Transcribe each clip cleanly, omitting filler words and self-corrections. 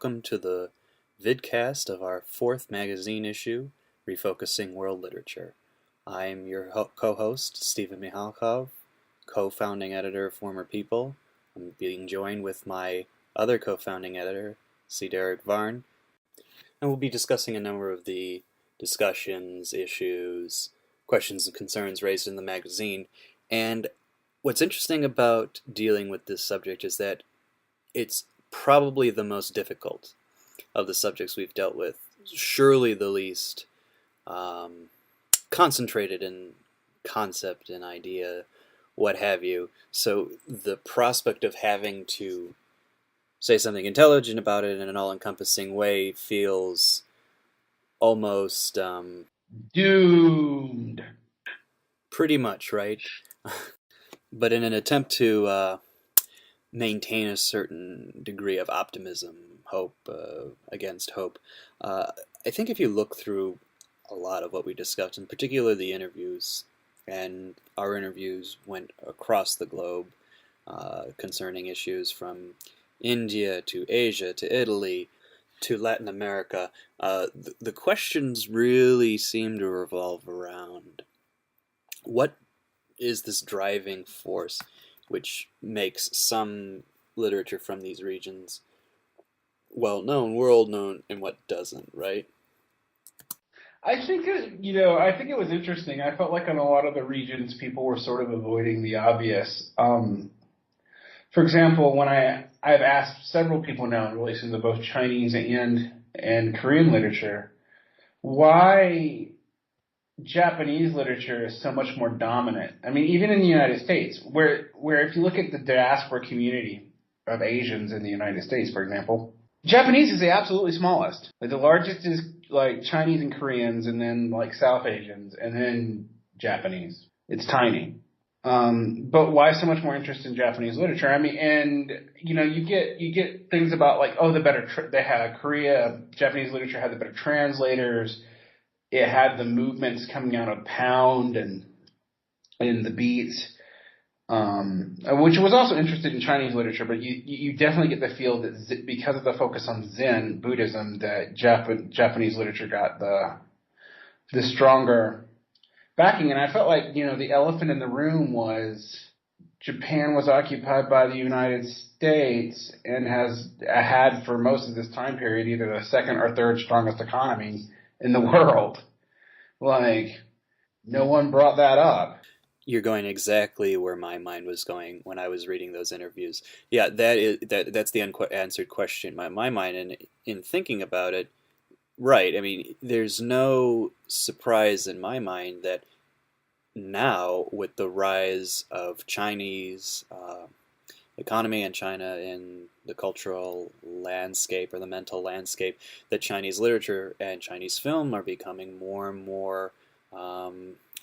welcome to the vidcast of our fourth magazine issue, Refocusing World Literature. I'm your co-host, Stephen Mihalkov, co-founding editor of Former People. I'm being joined with my other co-founding editor, C. Derek Varn, and we'll be discussing a number of the discussions, issues, questions, and concerns raised in the magazine. And what's interesting about dealing with this subject is that it's probably the most difficult of the subjects we've dealt with, surely the least concentrated in concept and idea, what have you. So the prospect of having to say something intelligent about it in an all-encompassing way feels almost doomed. Pretty much, right? But in an attempt to maintain a certain degree of optimism, hope against hope. I think if you look through a lot of what we discussed, in particular the interviews, and our interviews went across the globe concerning issues from India to Asia to Italy to Latin America, the questions really seem to revolve around what is this driving force which makes some literature from these regions well-known, world-known, and what doesn't, right? I think it was interesting. I felt like in a lot of the regions, people were sort of avoiding the obvious. For example, when I've asked several people now in relation to both Chinese and Korean literature, why Japanese literature is so much more dominant. I mean, even in the United States, where if you look at the diaspora community of Asians in the United States, for example, Japanese is the absolutely smallest. Like the largest is like Chinese and Koreans, and then like South Asians, and then Japanese. It's tiny. But why so much more interest in Japanese literature? I mean, and you get things about like, oh, they had Japanese literature had the better translators. It had the movements coming out of Pound and the beats, which was also interested in Chinese literature. But you definitely get the feel that because of the focus on Zen Buddhism, that Japanese literature got the stronger backing. And I felt like the elephant in the room was Japan was occupied by the United States and has had for most of this time period either the second or third strongest economy in the world. Like, no one brought that up. You're going exactly where my mind was going when I was reading those interviews. Yeah, that's the unanswered question in my mind, and in thinking about it, right, I mean, there's no surprise in my mind that now, with the rise of Chinese economy and China in the cultural landscape or the mental landscape, that Chinese literature and Chinese film are becoming more and more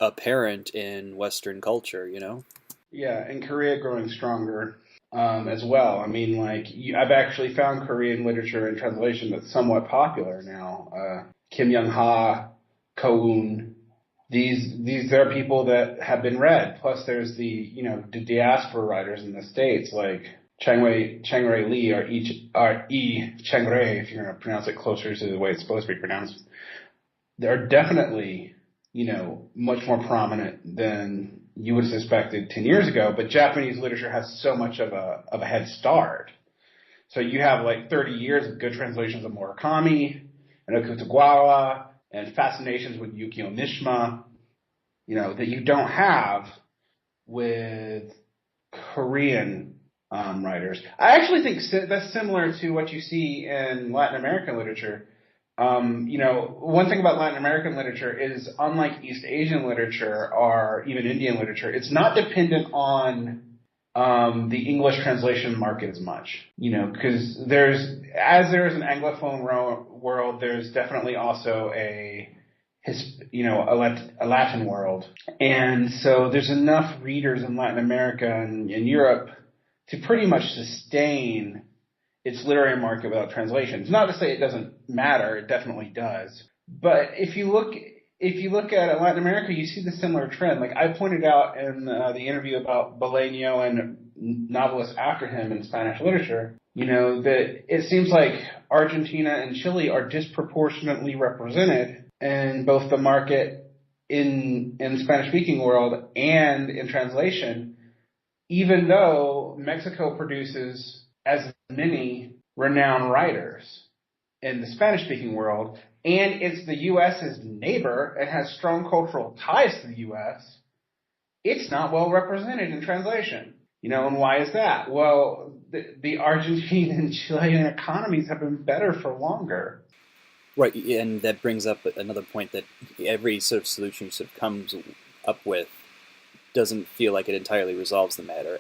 apparent in Western culture, Yeah, and Korea growing stronger as well. I mean, like, I've actually found Korean literature in translation that's somewhat popular now. Kim Young-ha, Ko-un, these are people that have been read. Plus, there's the diaspora writers in the States like Chang-Rae Lee or E. Chang-Rae, if you're going to pronounce it closer to the way it's supposed to be pronounced. They're definitely much more prominent than you would have suspected 10 years ago. But Japanese literature has so much of a head start. So you have like 30 years of good translations of Murakami and Okutagawa and fascinations with Yukio Mishima, that you don't have with Korean writers. I actually think that's similar to what you see in Latin American literature. One thing about Latin American literature is, unlike East Asian literature or even Indian literature, it's not dependent on the English translation market as much. Because there is an Anglophone world, there's definitely also a Latin world. And so there's enough readers in Latin America and in Europe to pretty much sustain its literary market without translation. It's not to say it doesn't matter, it definitely does. But if you look at Latin America, you see the similar trend. Like I pointed out in the interview about Bolaño and novelists after him in Spanish literature, That it seems like Argentina and Chile are disproportionately represented in both the market in Spanish speaking world and in translation, even though Mexico produces as many renowned writers in the Spanish speaking world, and it's the US's neighbor and has strong cultural ties to the US, it's not well represented in translation. And why is that? Well, the Argentine and Chilean economies have been better for longer. Right, and that brings up another point that every sort of solution you sort of comes up with doesn't feel like it entirely resolves the matter.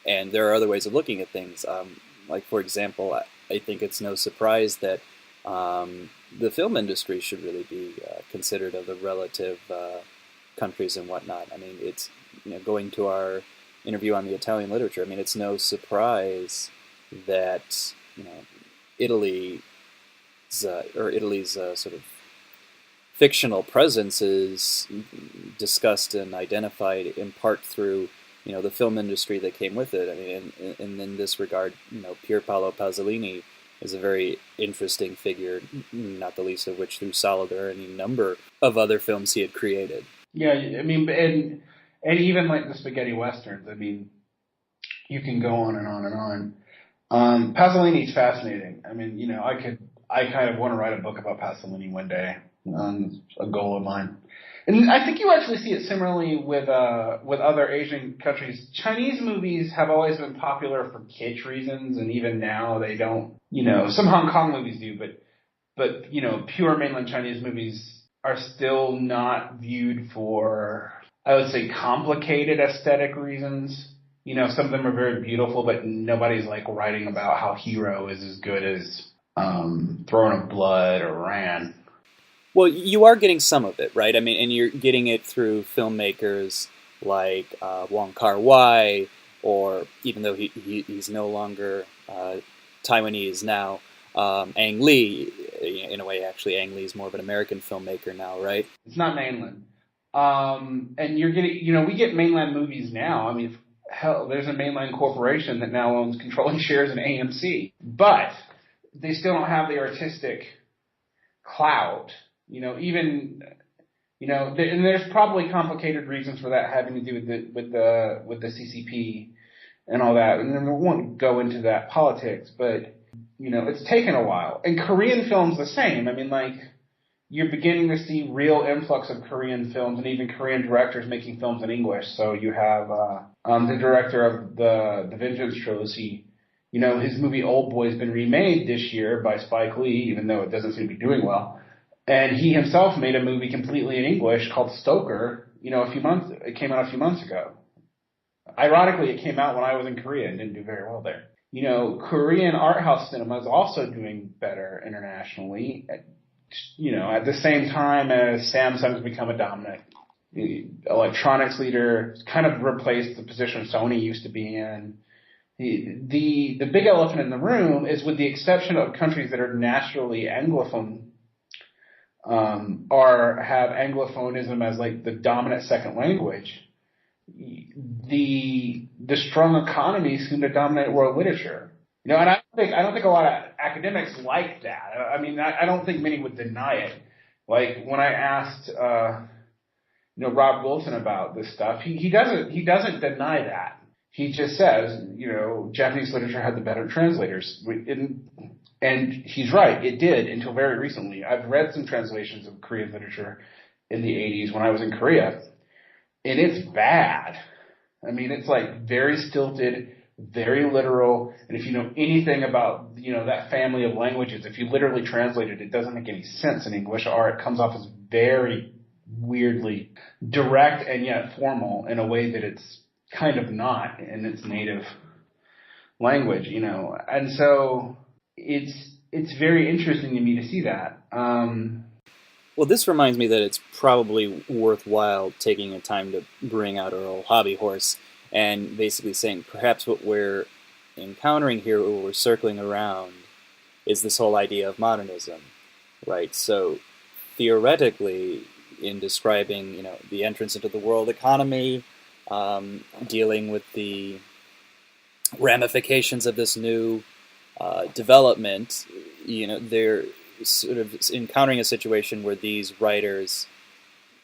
And there are other ways of looking at things. Like, for example, I think it's no surprise that the film industry should really be considered of the relative countries and whatnot. I mean, it's going to our interview on the Italian literature. I mean, it's no surprise that Italy or Italy's sort of fictional presence is discussed and identified in part through the film industry that came with it. I mean, and in this regard, Pier Paolo Pasolini is a very interesting figure, not the least of which through Solidar and a number of other films he had created. Yeah, I mean, and even like the spaghetti westerns. I mean, you can go on and on and on. Pasolini's fascinating. I mean, I kind of want to write a book about Pasolini one day. A goal of mine. And I think you actually see it similarly with other Asian countries. Chinese movies have always been popular for kitsch reasons, and even now they don't. Some Hong Kong movies do, but pure mainland Chinese movies are still not viewed for, I would say, complicated aesthetic reasons. Some of them are very beautiful, but nobody's like writing about how Hero is as good as Throne of Blood or Ran. Well, you are getting some of it, right? I mean, and you're getting it through filmmakers like Wong Kar-wai, or even though he's no longer Taiwanese now, Ang Lee. In a way, actually, Ang Lee is more of an American filmmaker now, right? It's not mainland. And you're getting, we get mainland movies now. I mean, hell, there's a mainland corporation that now owns controlling shares in AMC, but they still don't have the artistic clout. And there's probably complicated reasons for that having to do with the CCP and all that. And then we won't go into that politics, but it's taken a while. And Korean films the same. I mean, like, you're beginning to see real influx of Korean films and even Korean directors making films in English. So you have the director of the Vengeance trilogy. His movie Old Boy has been remade this year by Spike Lee, even though it doesn't seem to be doing well. And he himself made a movie completely in English called Stoker. It came out a few months ago. Ironically, it came out when I was in Korea and didn't do very well there. Korean art house cinema is also doing better internationally. At the same time as Samsung's become a dominant electronics leader, kind of replaced the position Sony used to be in. The big elephant in the room is, with the exception of countries that are naturally Anglophone, or have Anglophonism as like the dominant second language, the strong economies seem to dominate world literature. And I don't think a lot of academics like that. I mean, I don't think many would deny it. Like when I asked, Rob Wilson about this stuff, he doesn't deny that. He just says, Japanese literature had the better translators. And he's right, it did until very recently. I've read some translations of Korean literature in the 80s when I was in Korea, and it's bad. I mean, it's like very stilted, very literal, and if you know anything about, that family of languages, if you literally translate it, it doesn't make any sense in English, or it comes off as very weirdly direct and yet formal in a way that it's kind of not in its native language, and so it's very interesting to me to see that. Well, this reminds me that it's probably worthwhile taking a time to bring out our old hobby horse and basically saying perhaps what we're encountering here, what we're circling around, is this whole idea of modernism, right? So theoretically, in describing, the entrance into the world economy, dealing with the ramifications of this new development, they're sort of encountering a situation where these writers,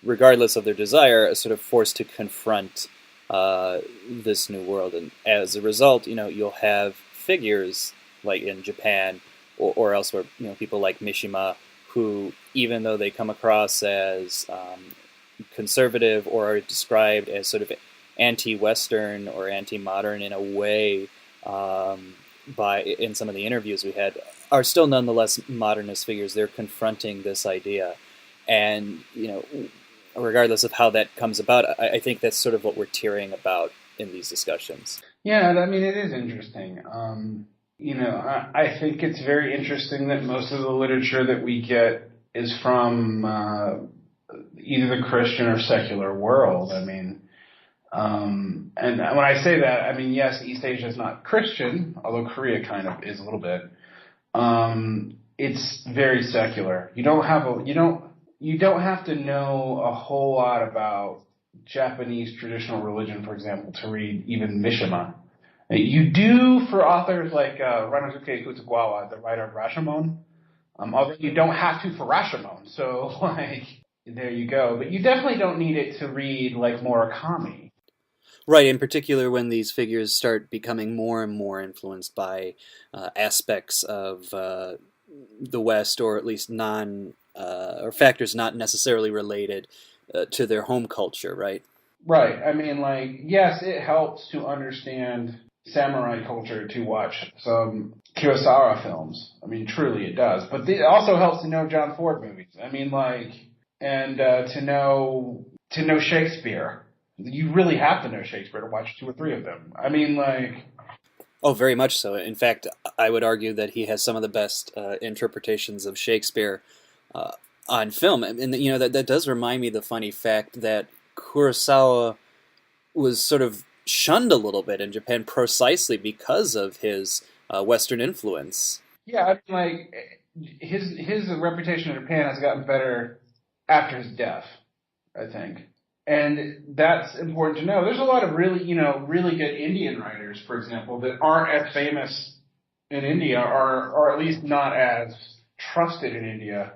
regardless of their desire, are sort of forced to confront this new world, and as a result, you'll have figures like in Japan or elsewhere, people like Mishima, who, even though they come across as conservative or are described as sort of anti-Western or anti-modern in a way, by in some of the interviews we had, are still nonetheless modernist figures. They're confronting this idea, and regardless of how that comes about, I think that's sort of what we're tearing about in these discussions. Yeah, I mean, it is interesting. I think it's very interesting that most of the literature that we get is from either the Christian or secular world. I mean, and when I say that, I mean, yes, East Asia is not Christian, although Korea kind of is a little bit. It's very secular. You don't have to know a whole lot about Japanese traditional religion, for example, to read even Mishima. You do for authors like Ranosuke Kutagawa, the writer of Rashomon. Although you don't have to for Rashomon, so like there you go. But you definitely don't need it to read like Murakami. Right, in particular when these figures start becoming more and more influenced by aspects of the West, or at least or factors not necessarily related to their home culture, right? Right. I mean, like, yes, it helps to understand samurai culture to watch some Kurosawa films. I mean, truly it does. But it also helps to know John Ford movies. I mean, like, and to know Shakespeare. You really have to know Shakespeare to watch two or three of them. I mean, like, Oh, very much so. In fact, I would argue that he has some of the best interpretations of Shakespeare uh, on film, and that does remind me the funny fact that Kurosawa was sort of shunned a little bit in Japan precisely because of his Western influence. yeah, I mean, like, his reputation in Japan has gotten better after his death, I think. And that's important to know. There's a lot of really, really good Indian writers, for example, that aren't as famous in India, or at least not as trusted in India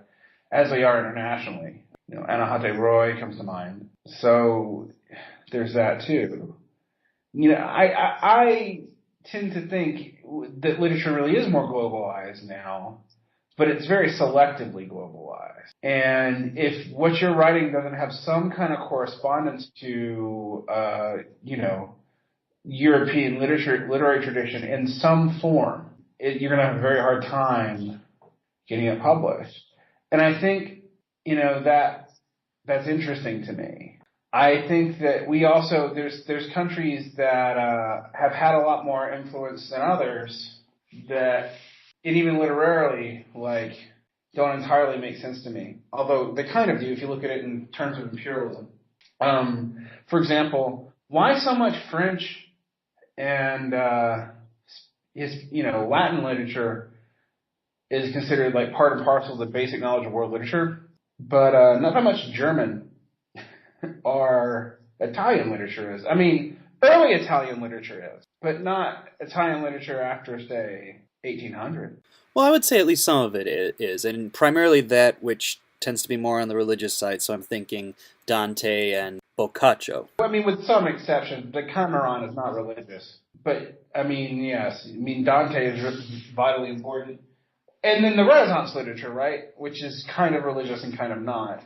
as they are internationally. Anahate Roy comes to mind. So there's that too. I tend to think that literature really is more globalized now, but it's very selectively globalized. And if what you're writing doesn't have some kind of correspondence to, European literary tradition in some form, you're going to have a very hard time getting it published. And I think, that's interesting to me. I think that we also there's countries that have had a lot more influence than others that, and even literarily, like, don't entirely make sense to me. Although they kind of do if you look at it in terms of imperialism. For example, why so much French and Latin literature is considered like part and parcel of the basic knowledge of world literature, but not that much German or Italian literature is. I mean, early Italian literature is, but not Italian literature after, say, 1800. Well, I would say at least some of it is, and primarily that which tends to be more on the religious side. So I'm thinking Dante and Boccaccio. I mean, with some exceptions, the Decameron is not religious. But, I mean, yes. I mean, Dante is vitally important. And then the Renaissance literature, right? Which is kind of religious and kind of not.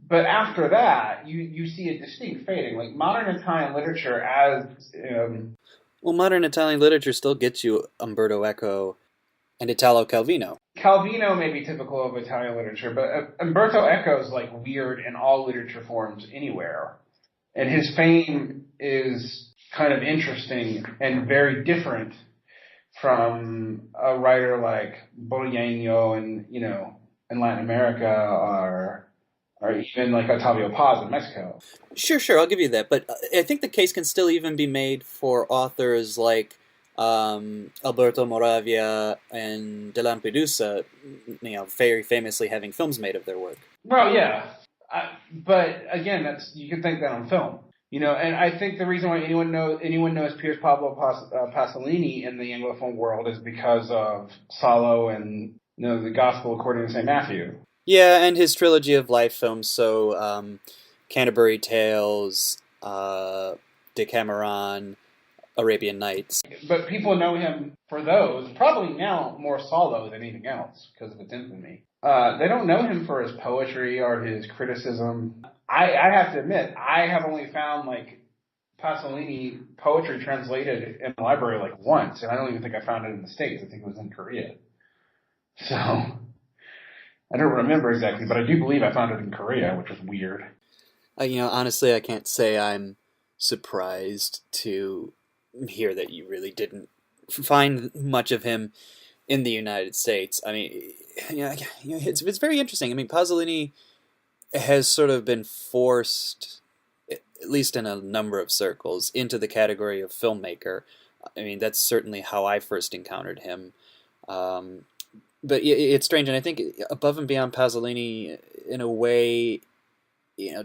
But after that, you see a distinct fading. Like modern Italian literature as Well, modern Italian literature still gets you Umberto Eco and Italo Calvino. Calvino may be typical of Italian literature, but Umberto Eco is like weird in all literature forms anywhere. And his fame is kind of interesting and very different from a writer like Bolaño in Latin America, or even like Octavio Paz in Mexico. Sure, sure, I'll give you that. But I think the case can still even be made for authors like Alberto Moravia and De Lampedusa, very famously having films made of their work. Well, yeah, but again, that's you can think that on film. And I think the reason why anyone knows Piers Pablo Pasolini in the Anglophone world is because of Salo and the Gospel according to Saint Matthew. Yeah, and his trilogy of life films, so Canterbury Tales, Decameron, Arabian Nights. But people know him for those, probably now more Salo than anything else because of its infamy. They don't know him for his poetry or his criticism. I have to admit, I have only found like Pasolini poetry translated in the library like once, and I don't even think I found it in the States. I think it was in Korea. So I don't remember exactly, but I do believe I found it in Korea, which was weird. Honestly, I can't say I'm surprised to hear that you really didn't find much of him in the United States. I mean, it's very interesting. I mean, Pasolini has sort of been forced, at least in a number of circles, into the category of filmmaker. I mean, that's certainly how I first encountered him. Um, but it's strange, and I think above and beyond Pasolini, in a way,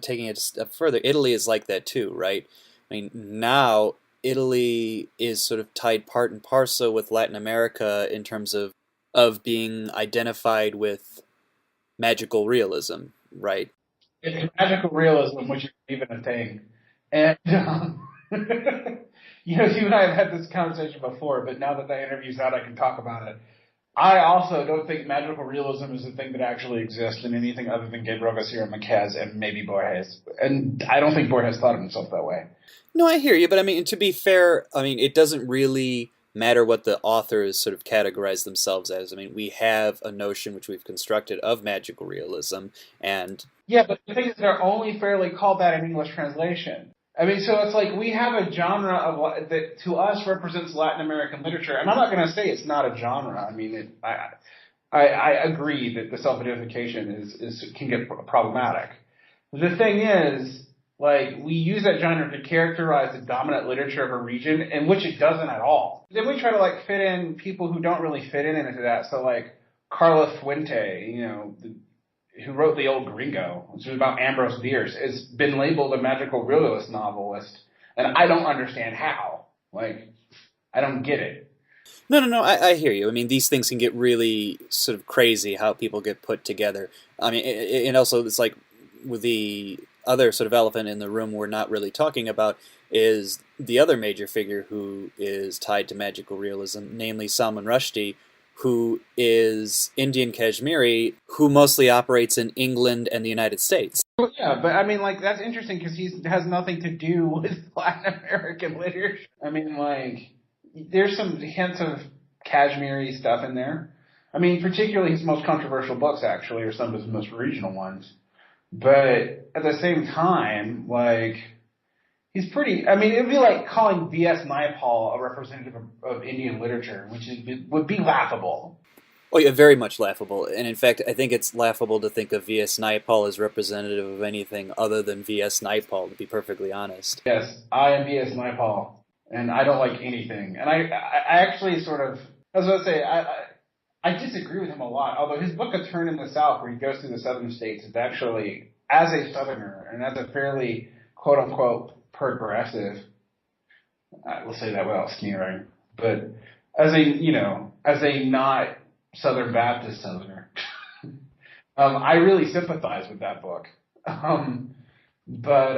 taking it a step further, Italy is like that too, right? I mean, now Italy is sort of tied part and parcel with Latin America in terms of being identified with magical realism, right? It's magical realism, which is even a thing. And you and I have had this conversation before, but now that the interview's out, I can talk about it. I also don't think magical realism is a thing that actually exists in anything other than Gabriel Garcia Marquez and maybe Borges. And I don't think Borges thought of himself that way. No, I hear you, but I mean, to be fair, I mean, it doesn't really matter what the authors sort of categorize themselves as. I mean, we have a notion which we've constructed of magical realism, and Yeah, but the thing is, they're only fairly called that in English translation. I mean, so it's like we have a genre that to us represents Latin American literature, and I'm not going to say it's not a genre. I mean, I agree that the self-identification is can get problematic. The thing is, like, we use that genre to characterize the dominant literature of a region, in which it doesn't at all. Then we try to like fit in people who don't really fit in into that. So like Carla Fuente, who wrote The Old Gringo, which is about Ambrose Bierce, has been labeled a magical realist novelist, and I don't understand how. Like, I don't get it. no, no, no, I hear you. I mean, these things can get really sort of crazy how people get put together. I mean, and also it's like with the other sort of elephant in the room we're not really talking about is the other major figure who is tied to magical realism, namely Salman Rushdie, who is Indian Kashmiri, who mostly operates in England and the United States. Well, yeah, but I mean, like, that's interesting because he has nothing to do with Latin American literature. I mean, like, there's some hints of Kashmiri stuff in there. I mean, particularly his most controversial books, actually, are some of his most regional ones. But at the same time, like, he's pretty. I mean, it would be like calling V.S. Naipaul a representative of Indian literature, which would be laughable. Oh, yeah, very much laughable. And in fact, I think it's laughable to think of V.S. Naipaul as representative of anything other than V.S. Naipaul, to be perfectly honest. Yes, I am V.S. Naipaul, and I don't like anything. And I actually sort of, I was going to say, I disagree with him a lot. Although his book, A Turn in the South, where he goes through the southern states, is actually, as a southerner, and as a fairly quote unquote progressive, we'll say that without sneering, but as a not Southern Baptist southerner, I really sympathize with that book. But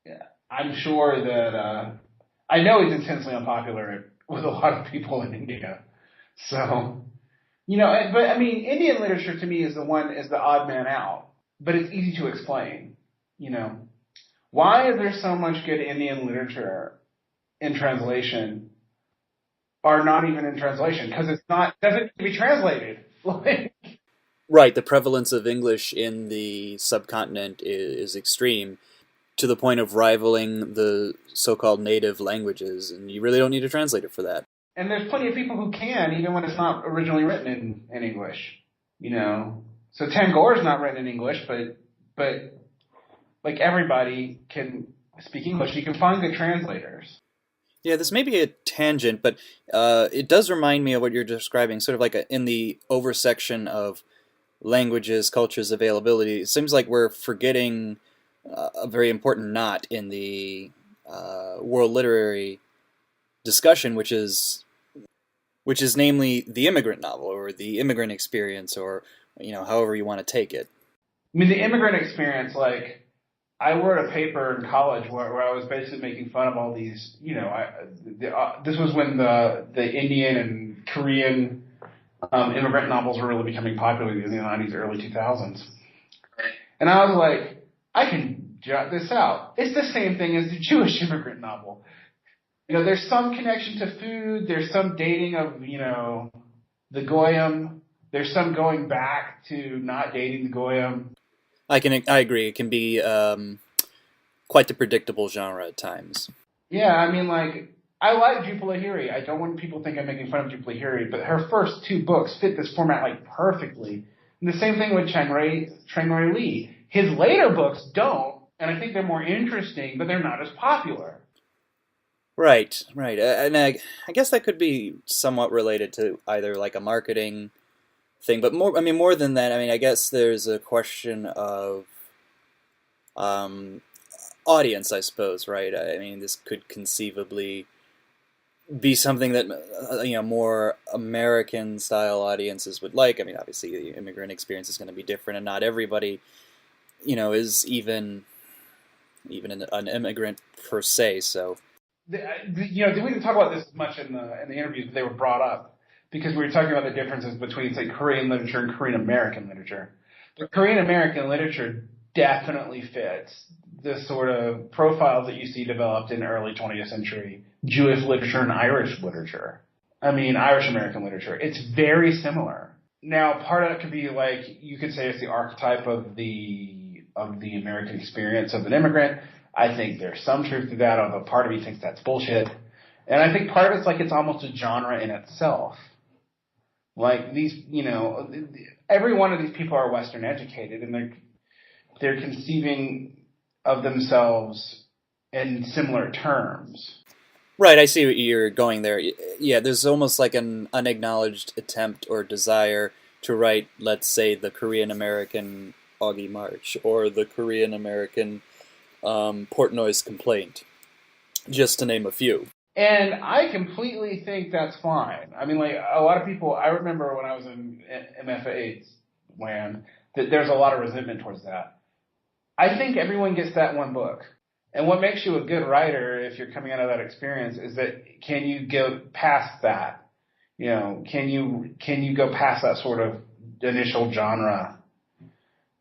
yeah, I'm sure that I know he's intensely unpopular with a lot of people in India. So, but I mean, Indian literature to me is the odd man out, but it's easy to explain. Why is there so much good Indian literature in translation, or not even in translation? Because doesn't need to be translated. Like, Right, the prevalence of English in the subcontinent is extreme, to the point of rivaling the so-called native languages, and you really don't need a translator for that. and there's plenty of people who can, even when it's not originally written in English. So Tangore's not written in English, but like everybody can speak English. You can find good translators. Yeah, this may be a tangent, but it does remind me of what you're describing, sort of like in the oversection of languages, cultures, availability. It seems like we're forgetting a very important knot in the world literary discussion, which is namely the immigrant novel or the immigrant experience, or however you want to take it. I mean, the immigrant experience, like, I wrote a paper in college where I was basically making fun of all these, this was when the Indian and Korean immigrant novels were really becoming popular in the 90s, early 2000s. And I was like, I can jot this out. It's the same thing as the Jewish immigrant novel. There's some connection to food. There's some dating of, the Goyim. There's some going back to not dating the Goyim. I agree. It can be quite the predictable genre at times. Yeah, I mean, like, I like Jhumpa Lahiri. I don't want people to think I'm making fun of Jhumpa Lahiri, but her first two books fit this format, like, perfectly. And the same thing with Chang-Rui Lee. His later books don't, and I think they're more interesting, but they're not as popular. Right, right. And I guess that could be somewhat related to either like a marketing thing, but more than that, I mean, I guess there's a question of um, audience, I suppose, right? I mean, this could conceivably be something that more American style audiences would like. I mean, obviously, the immigrant experience is going to be different, and not everybody, is even an immigrant per se. So We didn't talk about this much in the interviews, but they were brought up because we were talking about the differences between, say, Korean literature and Korean American literature. The Korean American literature definitely fits the sort of profiles that you see developed in early 20th century Jewish literature and Irish literature. I mean, Irish American literature. It's very similar. Now, part of it could be like, you could say it's the archetype of the American experience of an immigrant. I think there's some truth to that, although part of me thinks that's bullshit. And I think part of it's like it's almost a genre in itself. Like these, every one of these people are Western educated, and they're conceiving of themselves in similar terms. right, I see what you're going there. Yeah, there's almost like an unacknowledged attempt or desire to write, let's say, the Korean American Augie March or the Korean American Portnoy's Complaint, just to name a few. And I completely think that's fine. I mean, like, a lot of people, I remember when I was in MFA land, that there's a lot of resentment towards that. I think everyone gets that one book. And what makes you a good writer, if you're coming out of that experience, is that can you go past that? Can you go past that sort of initial genre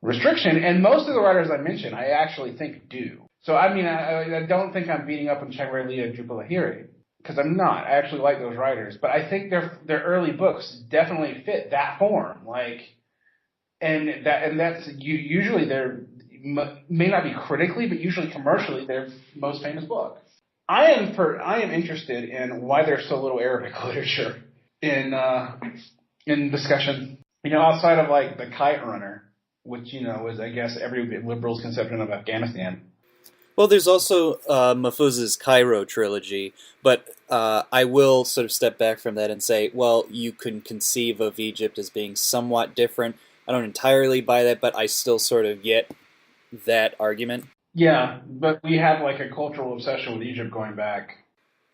restriction? And most of the writers I mentioned, I actually think do. So, I mean, I don't think I'm beating up on Chang-Rui Lee and Jhumpa Lahiri, because I'm not. I actually like those writers. But I think their early books definitely fit that form. Like, and that's usually may not be critically, but usually commercially, their most famous book. I am interested in why there's so little Arabic literature in discussion. Outside of like The Kite Runner, which is, I guess, every liberal's conception of Afghanistan. Well, there's also Mahfouz's Cairo trilogy, but I will sort of step back from that and say, well, you can conceive of Egypt as being somewhat different. I don't entirely buy that, but I still sort of get that argument. Yeah, but we have like a cultural obsession with Egypt going back.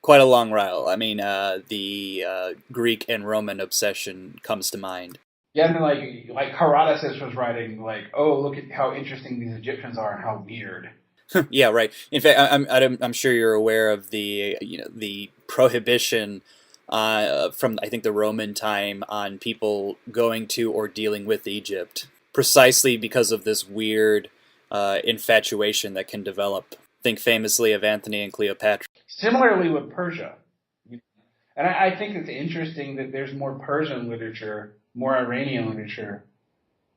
Quite a long while. I mean, the Greek and Roman obsession comes to mind. Yeah, and like Herodotus was writing like, oh, look at how interesting these Egyptians are and how weird. Yeah, right. In fact, I'm sure you're aware of the prohibition from I think the Roman time on people going to or dealing with Egypt, precisely because of this weird infatuation that can develop. Think famously of Antony and Cleopatra. Similarly with Persia, and I think it's interesting that there's more Persian literature, more Iranian literature,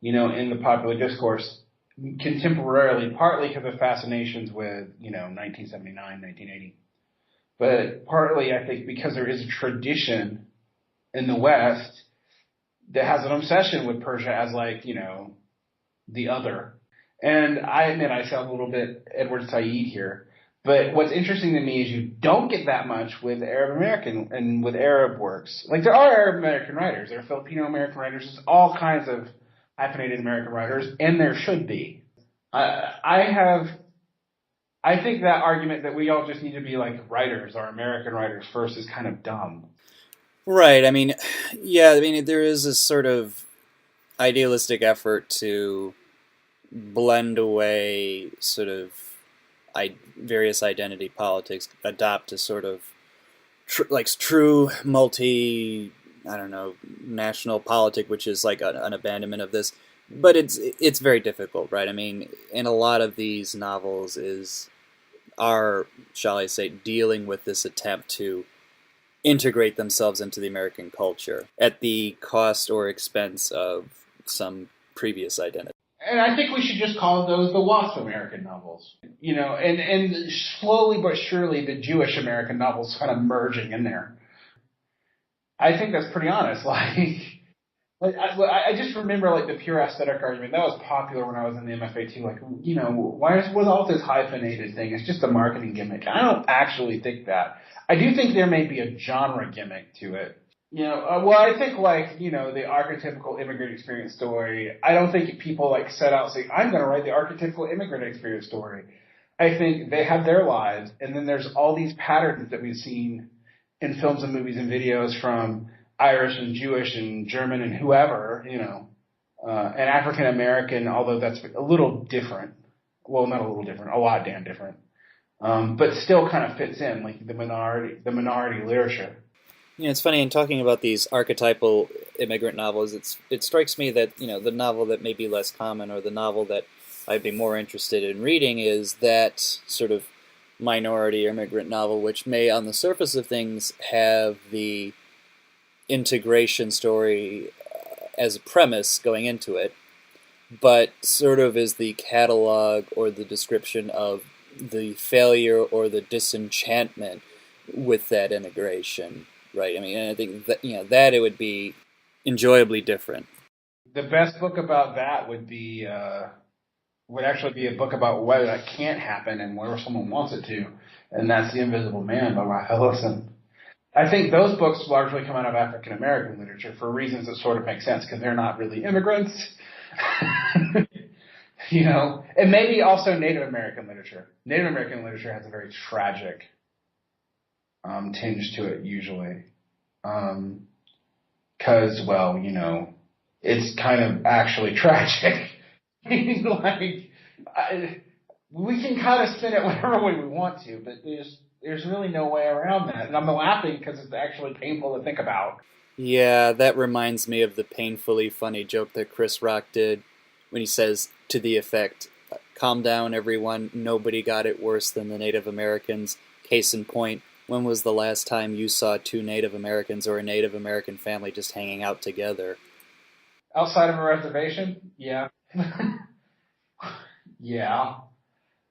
in the popular discourse contemporarily, partly because of fascinations with, 1979, 1980. But partly, I think, because there is a tradition in the West that has an obsession with Persia as like, the other. And I admit I sound a little bit Edward Said here. But what's interesting to me is you don't get that much with Arab American and with Arab works. Like, there are Arab American writers. There are Filipino American writers. There's all kinds of hyphenated American writers, and there should be. I have. I think that argument that we all just need to be like writers, or American writers first, is kind of dumb. Right. I mean, yeah. I mean, there is a sort of idealistic effort to blend away sort of various identity politics, adopt a sort of like true multi, I don't know, national politic, which is like an abandonment of this. But it's very difficult, right? I mean, in a lot of these novels are, shall I say, dealing with this attempt to integrate themselves into the American culture at the cost or expense of some previous identity. And I think we should just call those the WASP American novels. And slowly but surely the Jewish American novels kind of merging in there. I think that's pretty honest. I just remember like the pure aesthetic argument that was popular when I was in the MFA too. Like, why is with all this hyphenated thing? It's just a marketing gimmick. I don't actually think that. I do think there may be a genre gimmick to it. Well, I think the archetypical immigrant experience story. I don't think people like set out saying, I'm going to write the archetypical immigrant experience story. I think they have their lives, and then there's all these patterns that we've seen in films and movies and videos from Irish and Jewish and German and whoever, and African American, although that's a little different. Well, not a little different, a lot damn different. But still kind of fits in, like the minority literature. It's funny in talking about these archetypal immigrant novels. It strikes me that the novel that may be less common, or the novel that I'd be more interested in reading, is that sort of minority immigrant novel, which may, on the surface of things, have the integration story as a premise going into it, but sort of is the catalog or the description of the failure or the disenchantment with that integration. Right. I mean, and I think that that it would be enjoyably different. The best book about that would actually be a book about whether that can't happen and whether someone wants it to, and that's The Invisible Man by Raphael Ellison. I think those books largely come out of African American literature for reasons that sort of make sense because they're not really immigrants, and maybe also Native American literature. Native American literature has a very tragic tinge to it usually. Cause, it's kind of actually tragic. We can kind of spin it whatever way we want to, but there's really no way around that. And I'm laughing because it's actually painful to think about. Yeah, that reminds me of the painfully funny joke that Chris Rock did when he says to the effect, "Calm down, everyone. Nobody got it worse than the Native Americans. Case in point, when was the last time you saw two Native Americans or a Native American family just hanging out together?" Outside of a reservation? Yeah. Yeah.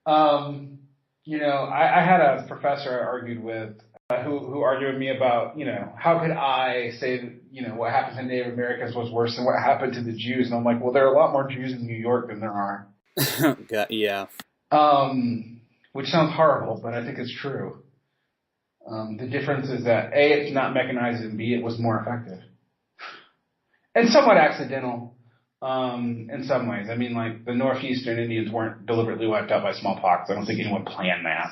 I had a professor I argued with who argued with me about, how could I say that, what happened to Native Americans was worse than what happened to the Jews? And I'm like, well, there are a lot more Jews in New York than there are. Yeah. Which sounds horrible, but I think it's true. The difference is that A, it's not mechanized, and B, it was more effective. And somewhat accidental in some ways. I mean, like, the Northeastern Indians weren't deliberately wiped out by smallpox. I don't think anyone planned that.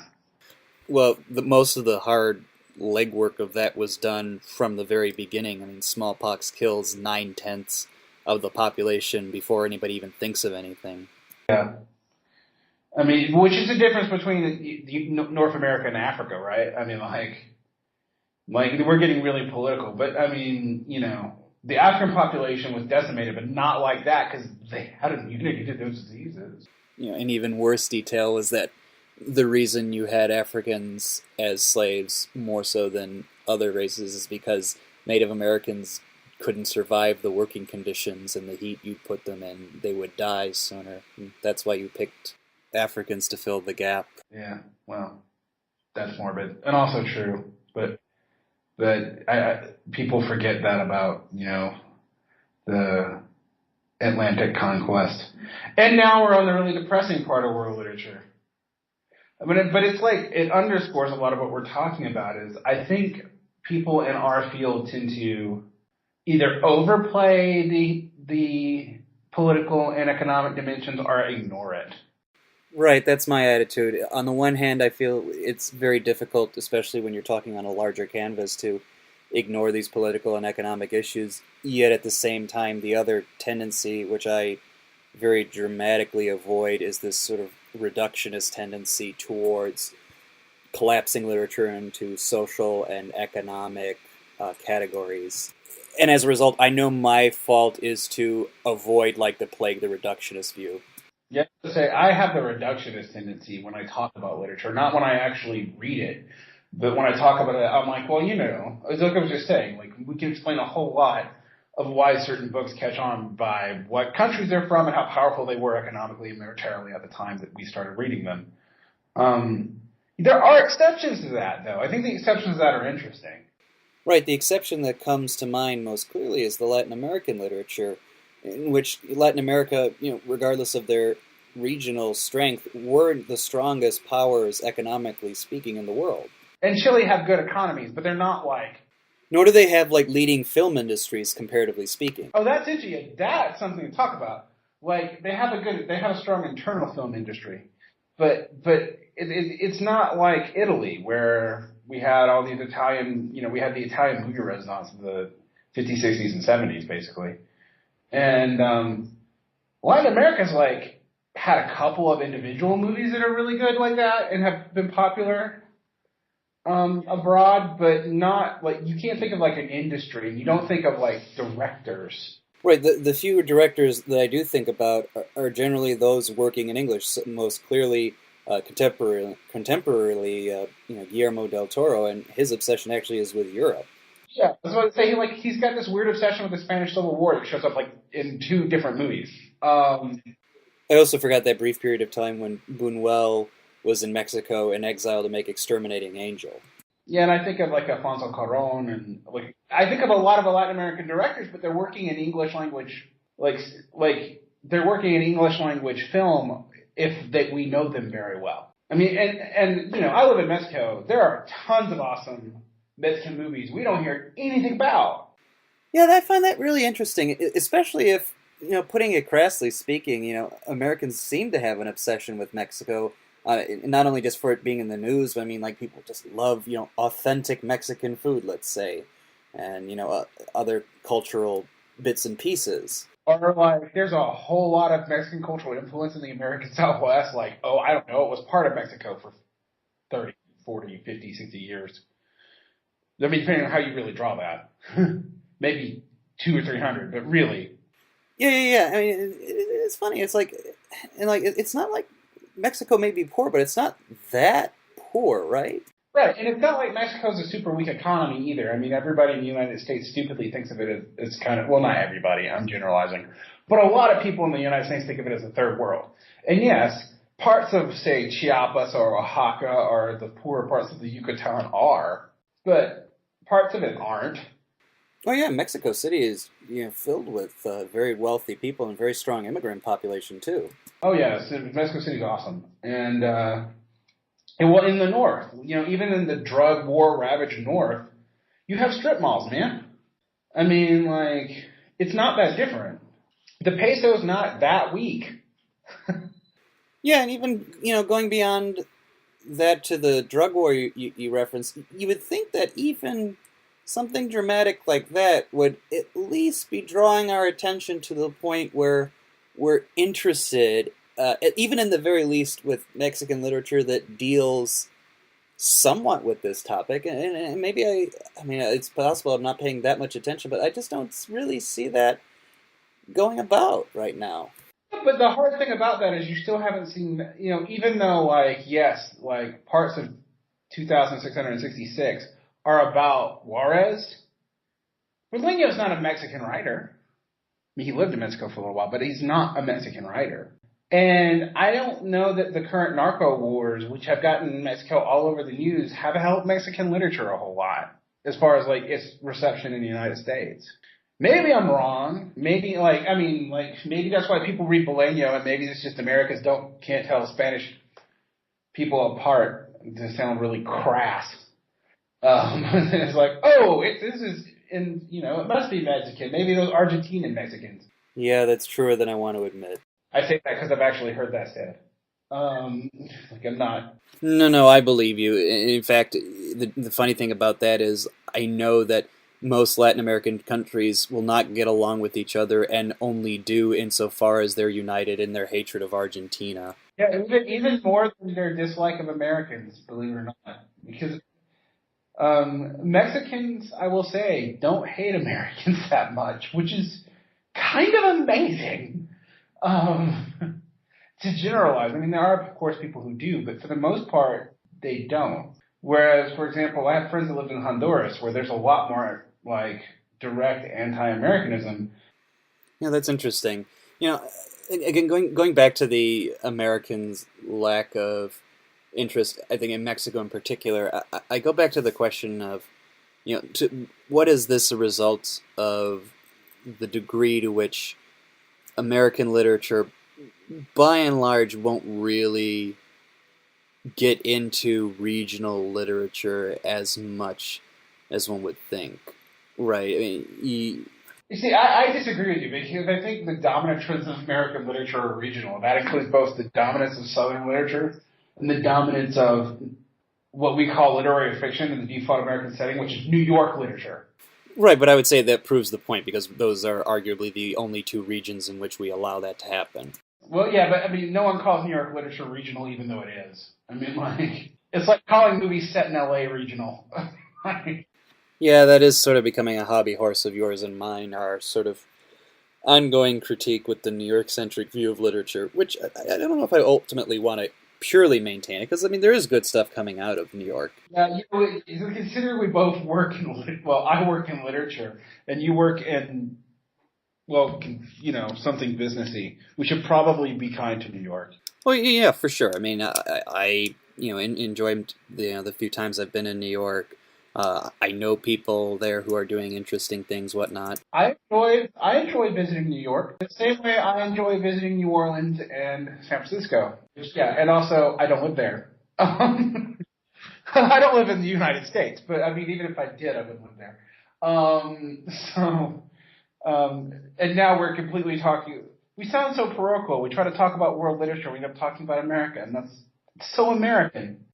Well, most of the hard legwork of that was done from the very beginning. I mean, smallpox kills 9/10 of the population before anybody even thinks of anything. Yeah. I mean, which is the difference between North America and Africa, right? I mean, like we're getting really political, but I mean, the African population was decimated, but not like that because they had immunity to those diseases. An even worse detail was that the reason you had Africans as slaves more so than other races is because Native Americans couldn't survive the working conditions and the heat you put them in. They would die sooner. That's why you picked Africans to fill the gap. Yeah, well, that's morbid and also true, but people forget that about the Atlantic conquest, and now we're on the really depressing part of world literature. But it's like it underscores a lot of what we're talking about. Is I think people in our field tend to either overplay the political and economic dimensions or ignore it. Right, that's my attitude. On the one hand, I feel it's very difficult, especially when you're talking on a larger canvas, to ignore these political and economic issues. Yet at the same time, the other tendency, which I very dramatically avoid, is this sort of reductionist tendency towards collapsing literature into social and economic categories. And as a result, I know my fault is to avoid, like the plague, the reductionist view. Yeah, to say I have the reductionist tendency when I talk about literature, not when I actually read it, but when I talk about it, I'm like, well, it's like I was just saying, like we can explain a whole lot of why certain books catch on by what countries they're from and how powerful they were economically and militarily at the time that we started reading them. There are exceptions to that, though. I think the exceptions to that are interesting. Right, the exception that comes to mind most clearly is the Latin American literature, in which Latin America, regardless of their regional strength, were the strongest powers economically speaking in the world. And Chile have good economies, but they're not like, Nor do they have like leading film industries comparatively speaking. oh, that's interesting. That's something to talk about. Like they have a strong internal film industry, but it's not like Italy where we had all these Italian, we had the Italian movie renaissance of the 50s, 60s, and 70s, basically. And Latin America's like had a couple of individual movies that are really good like that and have been popular abroad, but not like you can't think of like an industry. You don't think of like directors. Right, the few directors that I do think about are generally those working in English. So most clearly, contemporarily, Guillermo del Toro, and his obsession actually is with Europe. Yeah, that's what I'm saying. Like he's got this weird obsession with the Spanish Civil War that shows up like in two different movies. I also forgot that brief period of time when Buñuel was in Mexico in exile to make Exterminating Angel. Yeah, and I think of like Alfonso Cuarón, and like I think of a lot of Latin American directors, but they're working in English language, like they're working in English language film if that we know them very well. I mean, and I live in Mexico. There are tons of awesome Mexican movies we don't hear anything about. Yeah, I find that really interesting, especially if, putting it crassly speaking, Americans seem to have an obsession with Mexico, not only just for it being in the news, but I mean, like, people just love, authentic Mexican food, let's say, and, other cultural bits and pieces. Or like, there's a whole lot of Mexican cultural influence in the American Southwest. Like, oh, I don't know, it was part of Mexico for 30, 40, 50, 60 years. I mean, depending on how you really draw that. Maybe 200 or 300, but really. Yeah. I mean, it's funny. It's like, and like, it's not like Mexico may be poor, but it's not that poor, right? Right, and it's not like Mexico's a super weak economy either. I mean, everybody in the United States stupidly thinks of it as kind of, well, not everybody, I'm generalizing, but a lot of people in the United States think of it as a third world. And yes, parts of, say, Chiapas or Oaxaca or the poorer parts of the Yucatan are, but parts of it aren't. Oh yeah, Mexico City is filled with very wealthy people and very strong immigrant population too. Oh yeah, so Mexico City's awesome. And well, in the north, even in the drug war ravaged north, you have strip malls, man. I mean, like, it's not that different. The peso's not that weak. Yeah, and even going beyond that to the drug war you referenced, you would think that even something dramatic like that would at least be drawing our attention to the point where we're interested, even in the very least, with Mexican literature that deals somewhat with this topic. And maybe I mean, it's possible I'm not paying that much attention, but I just don't really see that going about right now. But the hard thing about that is you still haven't seen, even though, like, yes, like, parts of 2666 are about Juarez, Bolaño's not a Mexican writer. I mean, he lived in Mexico for a little while, but he's not a Mexican writer. And I don't know that the current narco wars, which have gotten Mexico all over the news, have helped Mexican literature a whole lot as far as like its reception in the United States. Maybe I'm wrong. Maybe maybe that's why people read Bolaño, and maybe it's just Americans can't tell Spanish people apart to sound really crass. It's like, oh, this is it must be Mexican. Maybe those Argentinian Mexicans. Yeah, that's truer than I want to admit. I say that because I've actually heard that said. Um, like I'm not. No, no, I believe you. In fact, the funny thing about that is I know that most Latin American countries will not get along with each other and only do insofar as they're united in their hatred of Argentina. Yeah, even more than their dislike of Americans, believe it or not, because Mexicans, I will say, don't hate Americans that much, which is kind of amazing. Um, to generalize, I mean, there are of course people who do, but for the most part, they don't. Whereas, for example, I have friends that live in Honduras, where there's a lot more like direct anti-Americanism. Yeah, that's interesting. You know, again, going back to the Americans' lack of interest, I think in Mexico in particular, I go back to the question of, what is this a result of the degree to which American literature, by and large, won't really get into regional literature as much as one would think, right? I mean, You see, I disagree with you because I think the dominant trends of American literature are regional. That includes both the dominance of Southern literature and the dominance of what we call literary fiction in the default American setting, which is New York literature. right, but I would say that proves the point because those are arguably the only two regions in which we allow that to happen. Well, yeah, but I mean, no one calls New York literature regional, even though it is. I mean, like, it's like calling movies set in LA regional. Yeah, that is sort of becoming a hobby horse of yours and mine, our sort of ongoing critique with the New York centric view of literature, which I don't know if I ultimately want to purely maintain it, because I mean, there is good stuff coming out of New York. Yeah, consider we both work well, I work in literature, and you work in, well, something businessy. We should probably be kind to New York. Well, yeah, for sure. I mean, enjoyed the few times I've been in New York. I know people there who are doing interesting things, whatnot. I enjoy visiting New York the same way I enjoy visiting New Orleans and San Francisco. Yeah, and also I don't live there. I don't live in the United States, but I mean, even if I did, I wouldn't live there. Um, so, and now we're completely talking. We sound so parochial. We try to talk about world literature. We end up talking about America, and that's so American.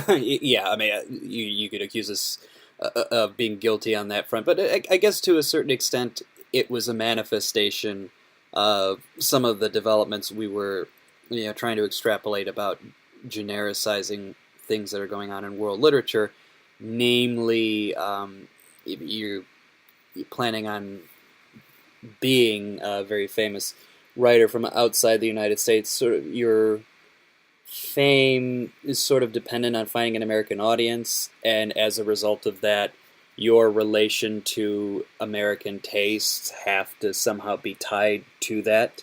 Yeah, I mean, you could accuse us of being guilty on that front, but I guess to a certain extent, it was a manifestation of some of the developments we were, trying to extrapolate about genericizing things that are going on in world literature, namely, you're planning on being a very famous writer from outside the United States. Sort of your fame is sort of dependent on finding an American audience, and as a result of that, your relation to American tastes have to somehow be tied to that.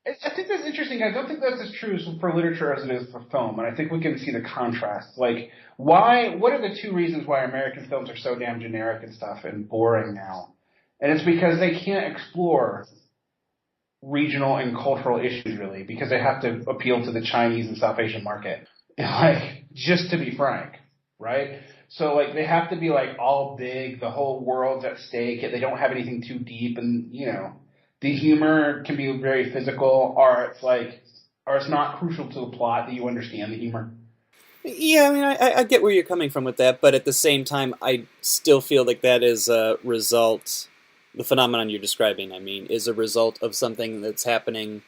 I think that's interesting. I don't think that's as true for literature as it is for film, and I think we can see the contrast. Like, why? What are the two reasons why American films are so damn generic and stuff and boring now? And it's because they can't explore regional and cultural issues really, because they have to appeal to the Chinese and South Asian market. Like, just to be frank, right? So like they have to be like all big, the whole world's at stake. They don't have anything too deep, and the humor can be very physical, or it's not crucial to the plot that you understand the humor. Yeah, I mean, I get where you're coming from with that, but at the same time, I still feel like that is a result. The phenomenon you're describing, I mean, is a result of something that's happening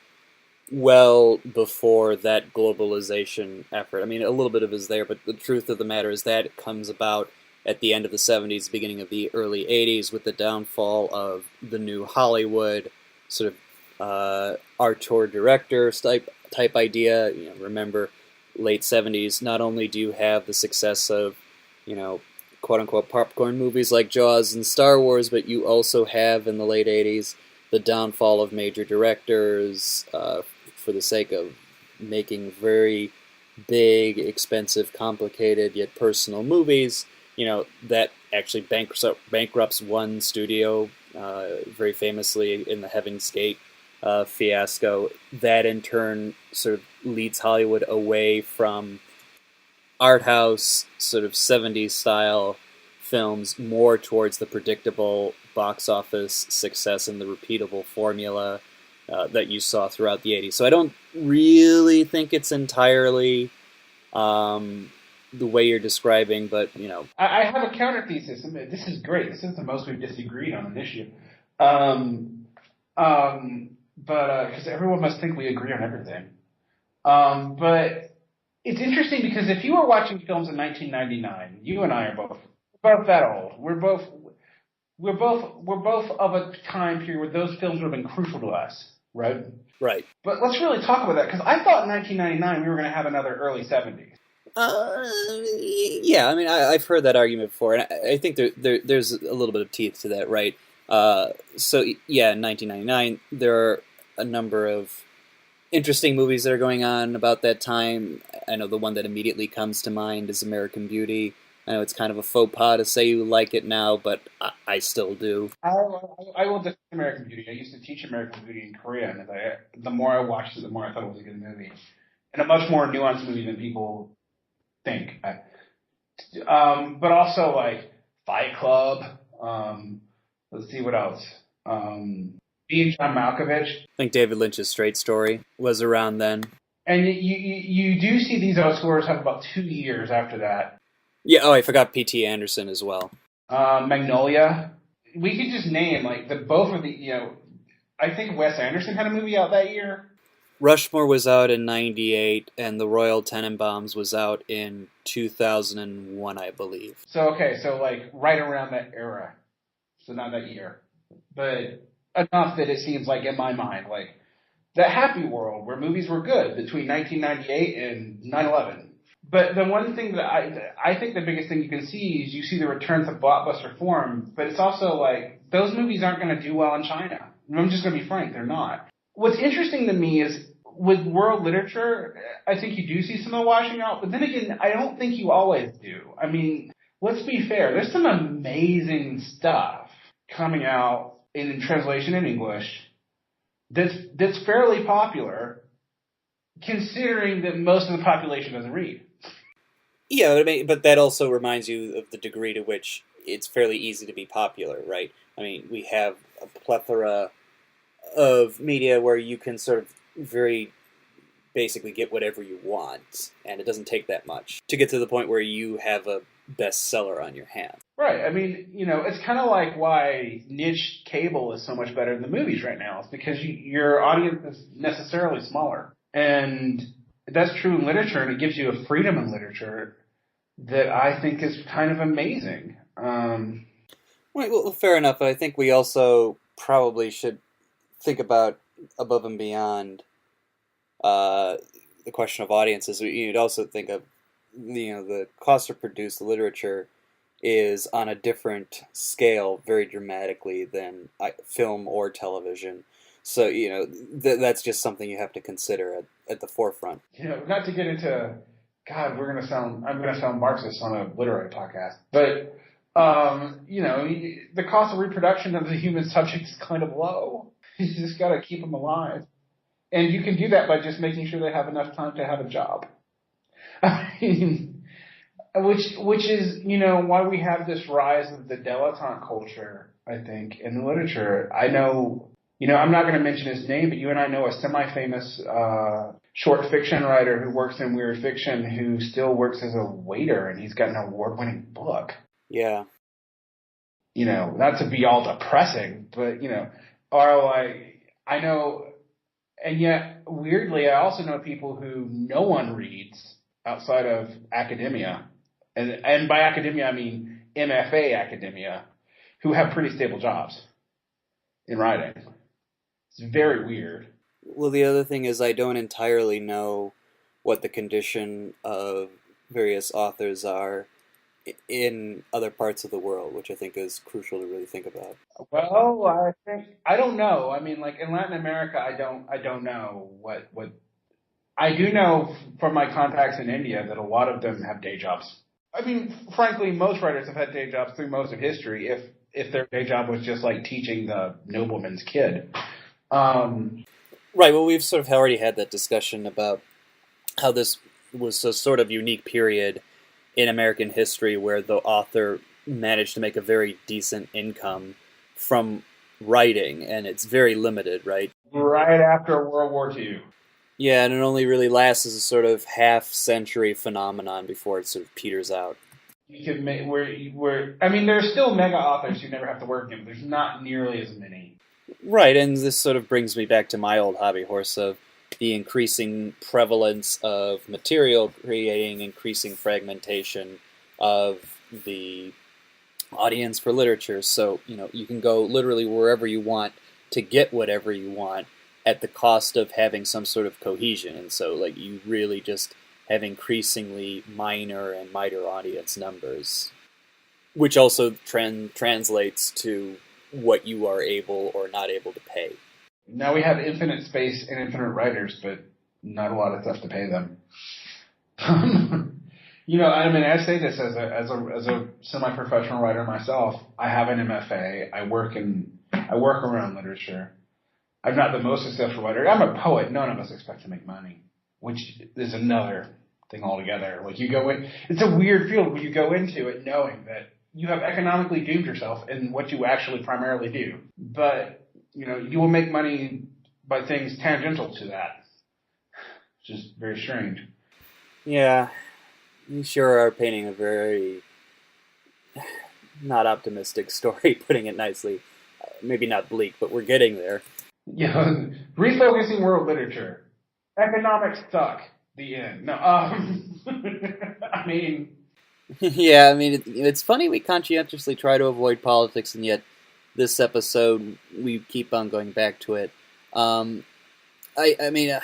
well before that globalization effort. I mean, a little bit of it is there, but the truth of the matter is that it comes about at the end of the 70s, beginning of the early 80s, with the downfall of the new Hollywood sort of auteur director type idea. Remember, late 70s, not only do you have the success of, quote unquote popcorn movies like Jaws and Star Wars, but you also have in the late 80s the downfall of major directors for the sake of making very big, expensive, complicated, yet personal movies. That actually bankrupts one studio, very famously in the Heaven's Gate fiasco. That in turn sort of leads Hollywood away from art house, sort of 70s style films more towards the predictable box office success and the repeatable formula. that you saw throughout the 80s. So I don't really think it's entirely the way you're describing, but I have a counter thesis. I mean, this is great. This is the most we've disagreed on an issue. Um, but because everyone must think we agree on everything. But it's interesting because if you were watching films in 1999, you and I are both that old. We're both of a time period where those films would have been crucial to us, right? right. But let's really talk about that because I thought in 1999 we were going to have another early 70s. Yeah, I mean, I've heard that argument before, and I think there's a little bit of teeth to that, right? So yeah, in 1999, there are a number of interesting movies that are going on about that time. I know the one that immediately comes to mind is American Beauty. I know it's kind of a faux pas to say you like it now, but I still do. I will defend American Beauty. I used to teach American Beauty in Korea, and the more I watched it, the more I thought it was a good movie, and a much more nuanced movie than people think. But also like Fight Club. Let's see what else. Being John Malkovich, I think David Lynch's Straight Story was around then. and you do see these Oscars have about 2 years after that. Yeah, oh, I forgot P.T. Anderson as well. Magnolia. We could just name like the both of the. I think Wes Anderson had a movie out that year. Rushmore was out in '98, and The Royal Tenenbaums was out in 2001, I believe. So okay, so like right around that era. So not that year, but enough that it seems like in my mind, like that happy world where movies were good between 1998 and 9/11. But the one thing that I think the biggest thing you can see is you see the return to blockbuster form, but it's also like those movies aren't going to do well in China. I'm just going to be frank, they're not. What's interesting to me is with world literature, I think you do see some of the washing out, but then again, I don't think you always do. I mean, let's be fair. There's some amazing stuff coming out in translation in English that's fairly popular, considering that most of the population doesn't read. Yeah, I mean, but that also reminds you of the degree to which it's fairly easy to be popular, right? I mean, we have a plethora of media where you can sort of very basically get whatever you want, and it doesn't take that much to get to the point where you have a bestseller on your hands. Right. I mean, it's kind of like why niche cable is so much better than the movies right now. It's because your audience is necessarily smaller. And that's true in literature, and it gives you a freedom in literature that I think is kind of amazing. Right, well, fair enough, but I think we also probably should think about above and beyond the question of audiences. You'd also think of the cost to produce literature is on a different scale, very dramatically than film or television. So that's just something you have to consider at the forefront. Not to get into God, I'm gonna sound Marxist on a literary podcast, but the cost of reproduction of the human subject is kind of low. You just got to keep them alive. And you can do that by just making sure they have enough time to have a job. I mean, which is, why we have this rise of the dilettante culture, I think, in the literature. I know, I'm not going to mention his name, but you and I know a semi-famous short fiction writer who works in weird fiction who still works as a waiter, and he's got an award-winning book. Yeah. Not to be all depressing, but, ROI, I know, and yet, weirdly, I also know people who no one reads outside of academia, and by academia, I mean MFA academia, who have pretty stable jobs in writing. It's very weird. Well, the other thing is I don't entirely know what the condition of various authors are in other parts of the world, which I think is crucial to really think about. Well, I don't know. I mean, like in Latin America, I don't know what I do know from my contacts in India that a lot of them have day jobs. I mean, frankly, most writers have had day jobs through most of history. If their day job was just like teaching the nobleman's kid. Right. Well, we've sort of already had that discussion about how this was a sort of unique period in American history where the author managed to make a very decent income from writing, and it's very limited, right? right after World War II. Yeah, and it only really lasts as a sort of half-century phenomenon before it sort of peters out. You could make where I mean, there's still mega authors who never have to work again, but there's not nearly as many. Right, and this sort of brings me back to my old hobby horse of the increasing prevalence of material creating increasing fragmentation of the audience for literature. So, you can go literally wherever you want to get whatever you want at the cost of having some sort of cohesion. And so, like, you really just have increasingly minor and minor audience numbers, which also translates to what you are able or not able to pay. Now we have infinite space and infinite writers, but not a lot of stuff to pay them. I mean, I say this as a semi-professional writer myself. I have an MFA. I work around literature. I'm not the most successful writer. I'm a poet. None of us expect to make money, which is another thing altogether. Like you go in, it's a weird field when you go into it knowing that you have economically doomed yourself in what you actually primarily do. But, you will make money by things tangential to that. It's just very strange. Yeah, you sure are painting a very not optimistic story, putting it nicely. Maybe not bleak, but we're getting there. Refocusing world literature. Economics suck. The end. No, I mean, Yeah, I mean, it's funny we conscientiously try to avoid politics, and yet this episode we keep on going back to it. Um, I mean,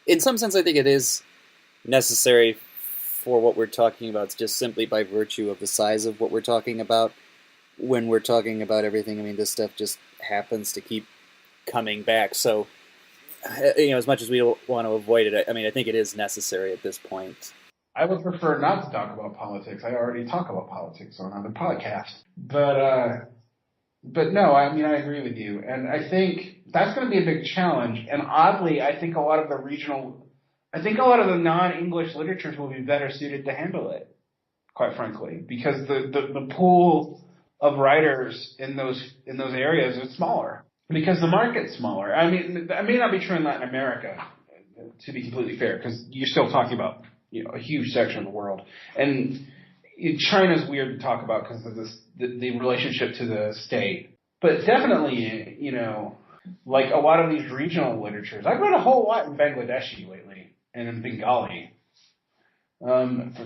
in some sense, I think it is necessary for what we're talking about, just simply by virtue of the size of what we're talking about. When we're talking about everything, I mean, this stuff just happens to keep coming back. So, as much as we want to avoid it, I mean, I think it is necessary at this point. I would prefer not to talk about politics. I already talk about politics on other podcasts. But no, I mean, I agree with you. And I think that's going to be a big challenge. And oddly, I think a lot of the non-English literatures will be better suited to handle it, quite frankly, because the pool of writers in those areas is smaller because the market's smaller. I mean, that may not be true in Latin America, to be completely fair, because you're still talking about a huge section of the world, and China's weird to talk about because of the relationship to the state. But definitely, like a lot of these regional literatures, I've read a whole lot in Bangladeshi lately and in Bengali.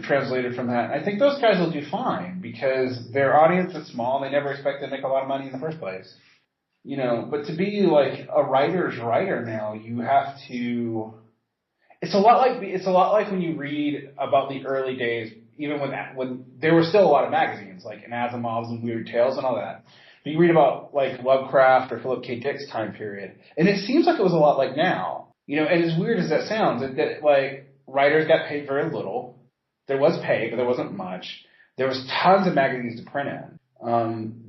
Translated from that. I think those guys will do fine because their audience is small and they never expect to make a lot of money in the first place. But to be like a writer's writer now, you have to. It's a lot like when you read about the early days, even when there were still a lot of magazines like in Asimov's and Weird Tales and all that. But you read about like Lovecraft or Philip K. Dick's time period, and it seems like it was a lot like now. And as weird as that sounds, that like writers got paid very little. There was pay, but there wasn't much. There was tons of magazines to print in.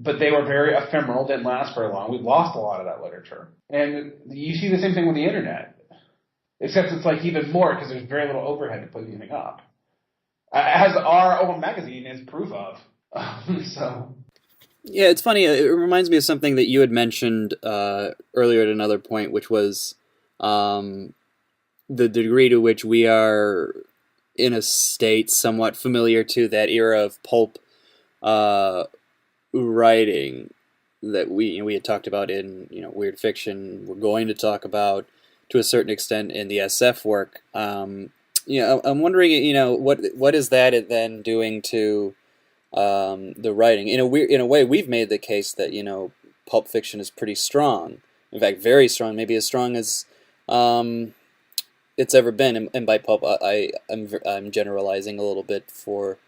But they were very ephemeral, didn't last very long. We've lost a lot of that literature. And you see the same thing with the internet. Except it's like even more because there's very little overhead to put anything up. As our own magazine is proof of. So. Yeah, it's funny. It reminds me of something that you had mentioned earlier at another point, which was the degree to which we are in a state somewhat familiar to that era of pulp writing that we had talked about in weird fiction. We're going to talk about to a certain extent in the SF work. I'm wondering, what is that then doing to the writing? In a way, we've made the case that pulp fiction is pretty strong. In fact, very strong. Maybe as strong as it's ever been. And by pulp, I'm generalizing a little bit for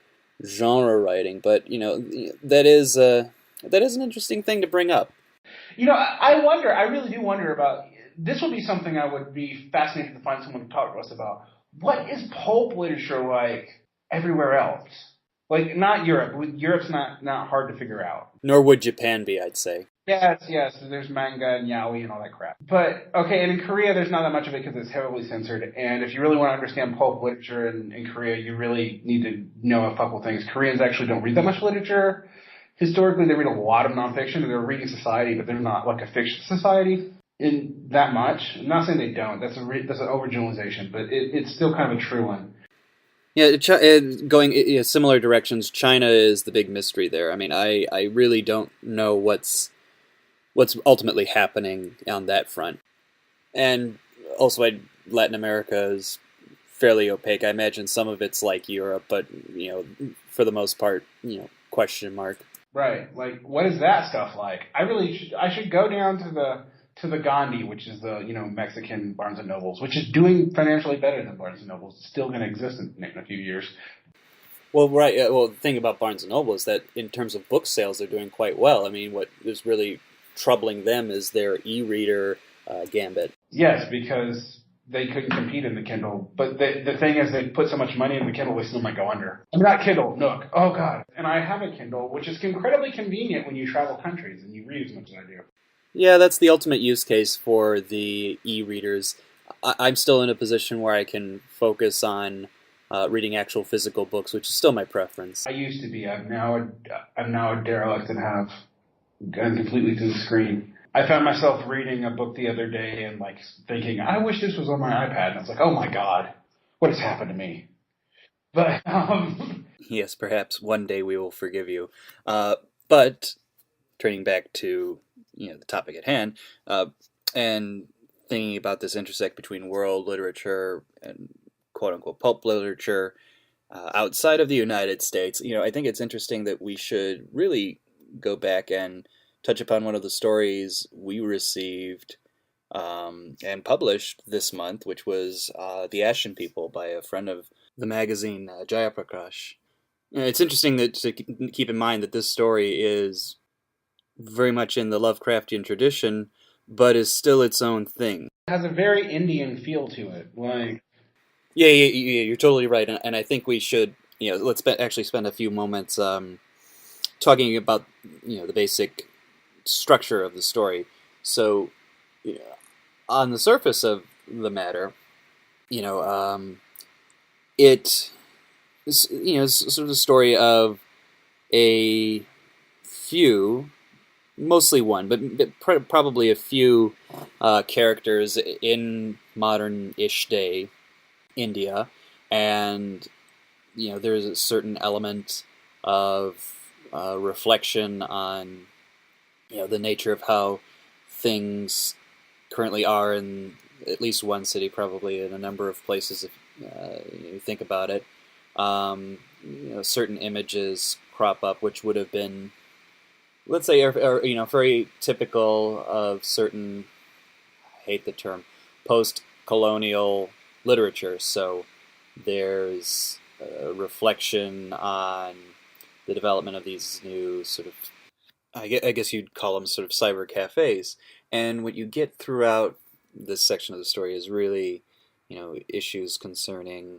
genre writing, but that is an interesting thing to bring up. I wonder. I really do wonder about. This will be something I would be fascinated to find someone to talk to us about. What is pulp literature like everywhere else? Like, not Europe. Europe's not hard to figure out. Nor would Japan be, I'd say. Yes. There's manga and yaoi and all that crap. But, okay, and in Korea, there's not that much of it because it's heavily censored. And if you really want to understand pulp literature in Korea, you really need to know a couple things. Koreans actually don't read that much literature. Historically, they read a lot of nonfiction. They're a reading society, but they're not like a fiction society. in that much. I'm not saying they don't. That's an overgeneralization, but it's still kind of a true one. Yeah, going similar directions. China is the big mystery there. I mean, I really don't know what's ultimately happening on that front. And also, Latin America is fairly opaque. I imagine some of it's like Europe, but for the most part, question mark. Right. Like, what is that stuff like? I should go down to the Gandhi, which is the Mexican Barnes and Nobles, which is doing financially better than Barnes and Nobles. It's still going to exist in a few years. Well, right. Well, the thing about Barnes and Noble is that in terms of book sales, they're doing quite well. I mean, what is really troubling them is their e-reader gambit. Yes, because they couldn't compete in the Kindle. But the thing is, they put so much money in the Kindle, they still might go under. I mean, not Kindle, Nook. Oh God. And I have a Kindle, which is incredibly convenient when you travel countries and you read as much as I do. Yeah, that's the ultimate use case for the e-readers. I'm still in a position where I can focus on reading actual physical books, which is still my preference. I used to be. I'm now a derelict and have gone completely to the screen. I found myself reading a book the other day and like thinking, I wish this was on my iPad. And I was like, oh my God, what has happened to me? But Yes, perhaps one day we will forgive you. But turning back to the topic at hand, and thinking about this intersect between world literature and quote unquote pulp literature outside of the United States, I think it's interesting that we should really go back and touch upon one of the stories we received and published this month, which was The Ashen People by a friend of the magazine, Jayaprakash. It's interesting to keep in mind that this story is very much in the Lovecraftian tradition, but is still its own thing. it has a very Indian feel to it. Like, Yeah, you're totally right, and I think we should, let's actually spend a few moments talking about, the basic structure of the story. So, you know, on the surface of the matter, you know, it is, sort of the story of a few, mostly one, but probably a few characters in modern-ish day India, and there's a certain element of reflection on the nature of how things currently are in at least one city, probably in a number of places if you think about it. Certain images crop up which would have been, let's say, are very typical of certain, I hate the term, post-colonial literature. So there's a reflection on the development of these new sort of, I guess you'd call them sort of cyber cafes. And what you get throughout this section of the story is really, issues concerning,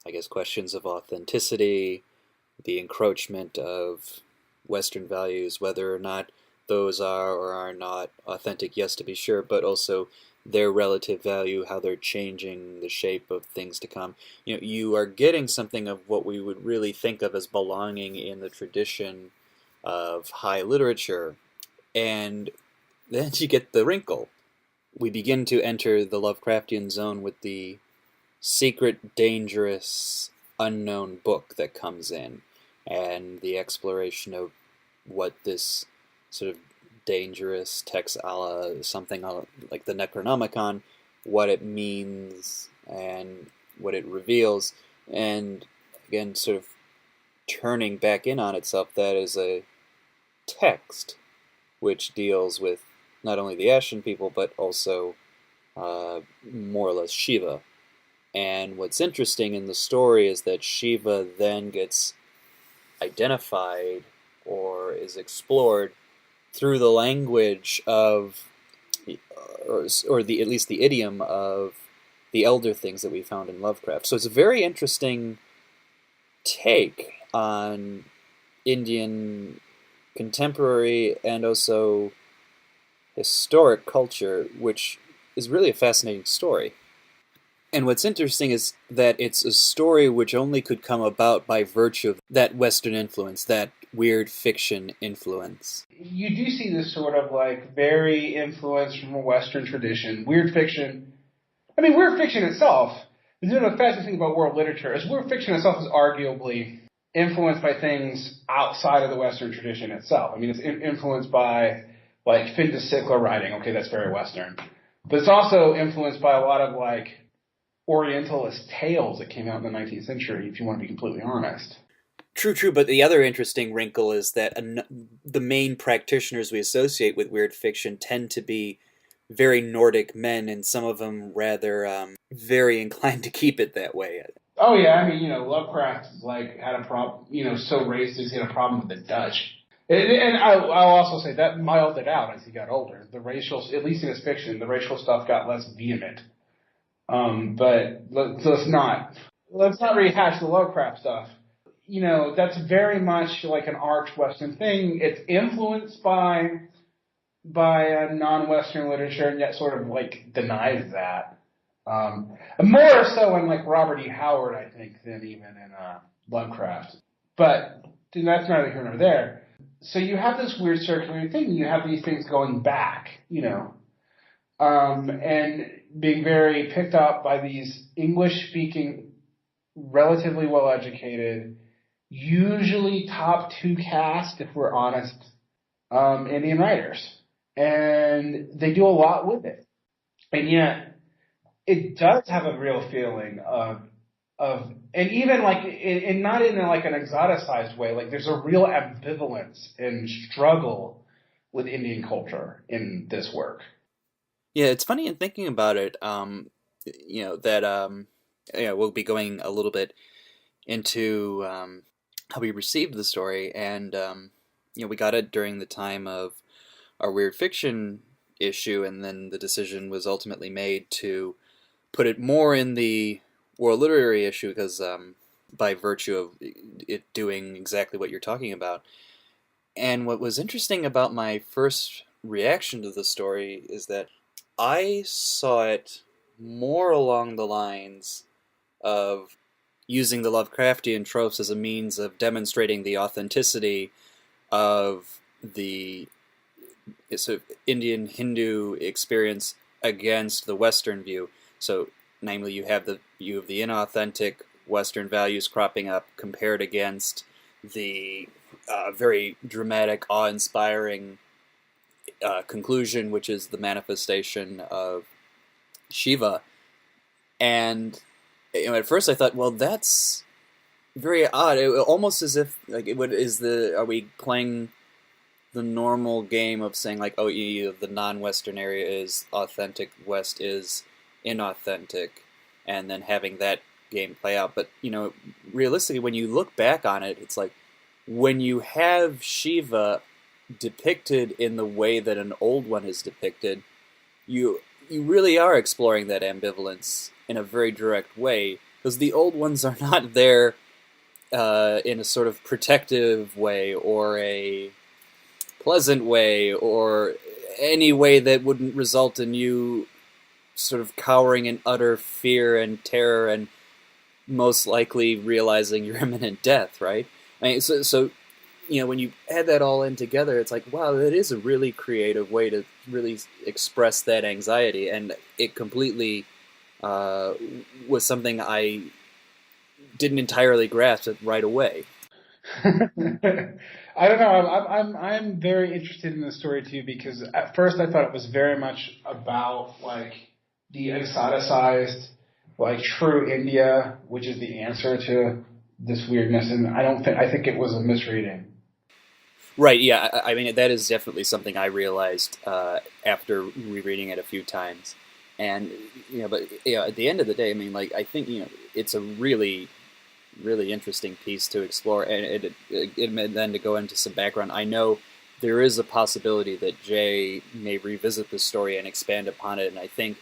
I guess, questions of authenticity, the encroachment of Western values, whether or not those are or are not authentic, yes, to be sure, but also their relative value, how they're changing the shape of things to come. You are getting something of what we would really think of as belonging in the tradition of high literature. And then you get the wrinkle. We begin to enter the Lovecraftian zone with the secret, dangerous, unknown book that comes in, and the exploration of what this sort of dangerous text, a la something like the Necronomicon, what it means and what it reveals, and again, sort of turning back in on itself, that is a text which deals with not only the Ashen People, but also more or less Shiva. And what's interesting in the story is that Shiva then gets identified or is explored through the language of, or the at least the idiom of the elder things that we found in Lovecraft. So it's a very interesting take on Indian contemporary and also historic culture, which is really a fascinating story. And what's interesting is that it's a story which only could come about by virtue of that Western influence, that weird fiction influence. You do see this sort of like very influence from a Western tradition. Weird fiction. I mean, weird fiction itself. The fascinating thing about world literature is weird fiction itself is arguably influenced by things outside of the Western tradition itself. I mean, it's influenced by like Fin de Siècle writing. Okay, that's very Western. But it's also influenced by a lot of like Orientalist tales that came out in the 19th century, if you want to be completely honest. True, true. But the other interesting wrinkle is that the main practitioners we associate with weird fiction tend to be very Nordic men, and some of them rather very inclined to keep it that way. Oh yeah, I mean, Lovecraft like had a problem, so racist he had a problem with the Dutch. And I'll also say that mild it out as he got older. The racial, at least in his fiction, the racial stuff got less vehement. But let's not rehash the Lovecraft stuff. That's very much like an arch Western thing. It's influenced by non-Western literature, and yet sort of like denies that. More so in like Robert E. Howard, I think, than even in Lovecraft. But that's neither here nor there. So you have this weird circular thing. You have these things going back, and being very picked up by these English-speaking, relatively well-educated, usually top two caste, if we're honest, Indian writers. And they do a lot with it. And yet, it does have a real feeling of and even like, and not in like an exoticized way, like there's a real ambivalence and struggle with Indian culture in this work. Yeah, it's funny in thinking about it. That we'll be going a little bit into how we received the story, and we got it during the time of our weird fiction issue, and then the decision was ultimately made to put it more in the world literary issue because by virtue of it doing exactly what you're talking about. And what was interesting about my first reaction to the story is that I saw it more along the lines of using the Lovecraftian tropes as a means of demonstrating the authenticity of the sort of Indian Hindu experience against the Western view. So, namely, you have the view of the inauthentic Western values cropping up compared against the very dramatic, awe-inspiring conclusion, which is the manifestation of Shiva. And at first I thought, well, that's very odd. Almost as if like are we playing the normal game of saying like, oh, the non-Western area is authentic, West is inauthentic, and then having that game play out. But realistically, when you look back on it, it's like when you have Shiva depicted in the way that an old one is depicted, you really are exploring that ambivalence in a very direct way, because the old ones are not there in a sort of protective way or a pleasant way or any way that wouldn't result in you sort of cowering in utter fear and terror and most likely realizing your imminent death, right? I mean, so when you add that all in together, it's like, wow, that is a really creative way to really express that anxiety, and it completely was something I didn't entirely grasp it right away. I don't know. I'm very interested in the story too, because at first I thought it was very much about like the exoticized, like true India, which is the answer to this weirdness, and I think it was a misreading. Right, yeah. I mean, that is definitely something I realized after rereading it a few times. And, but, at the end of the day, I mean, like, I think, it's a really, really interesting piece to explore. And then to go into some background, I know there is a possibility that Jay may revisit the story and expand upon it. And I think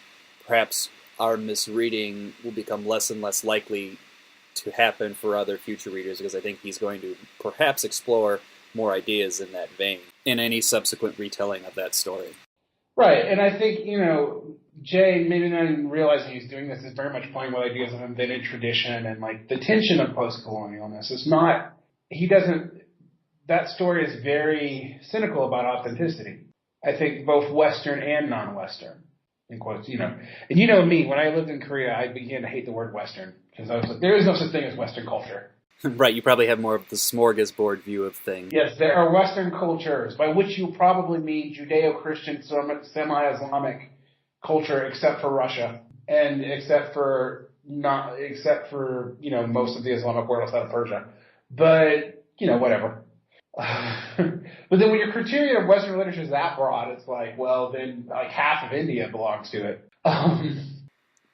perhaps our misreading will become less and less likely to happen for other future readers, because I think he's going to perhaps explore more ideas in that vein in any subsequent retelling of that story. Right, and I think, Jay, maybe not even realizing he's doing this, is very much playing with ideas of invented tradition and like the tension of post-colonialness. It's not, he doesn't that story is very cynical about authenticity. I think both Western and non-Western, in quotes, And you know me, when I lived in Korea, I began to hate the word Western because I was like, there is no such thing as Western culture. Right, you probably have more of the smorgasbord view of things. Yes, there are Western cultures, by which you probably mean Judeo-Christian, semi-Islamic culture, except for Russia, and except for most of the Islamic world outside of Persia. But whatever. But then when your criterion of Western literature is that broad, it's like, well, then like half of India belongs to it.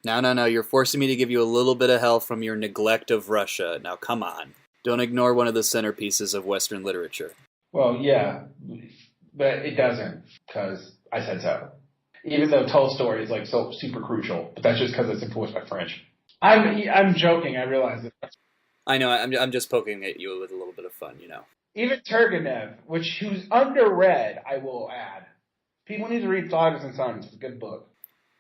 No. You're forcing me to give you a little bit of hell from your neglect of Russia. Now, come on. Don't ignore one of the centerpieces of Western literature. Well, yeah, but it doesn't, because I said so. Even though Tolstoy is like so super crucial, but that's just because it's influenced by French. I'm joking. I realize it. I know. I'm just poking at you with a little bit of fun. Even Turgenev, who's underread, I will add. People need to read Fathers and Sons. It's a good book.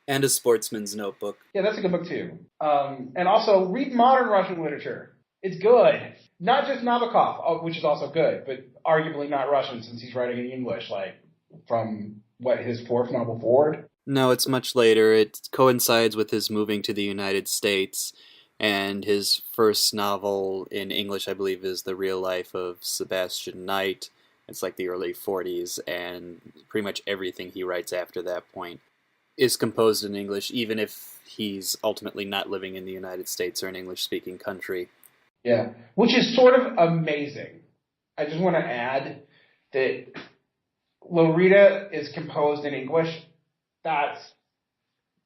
And A Sportsman's Notebook. Yeah, that's a good book too. And also read modern Russian literature. It's good. Not just Nabokov, which is also good, but arguably not Russian since he's writing in English, like from his fourth novel forward. No, it's much later. It coincides with his moving to the United States, and his first novel in English, I believe, is The Real Life of Sebastian Knight. It's like the early 40s, and pretty much everything he writes after that point is composed in English, even if he's ultimately not living in the United States or an English-speaking country. Yeah, which is sort of amazing. I just want to add that Lolita is composed in English. That's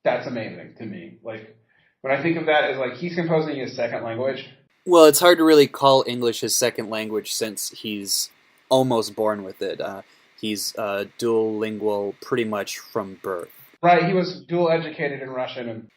amazing to me. Like, when I think of that as like he's composing his second language. Well, it's hard to really call English his second language since he's almost born with it. He's dual lingual pretty much from birth. Right, he was dual educated in Russian and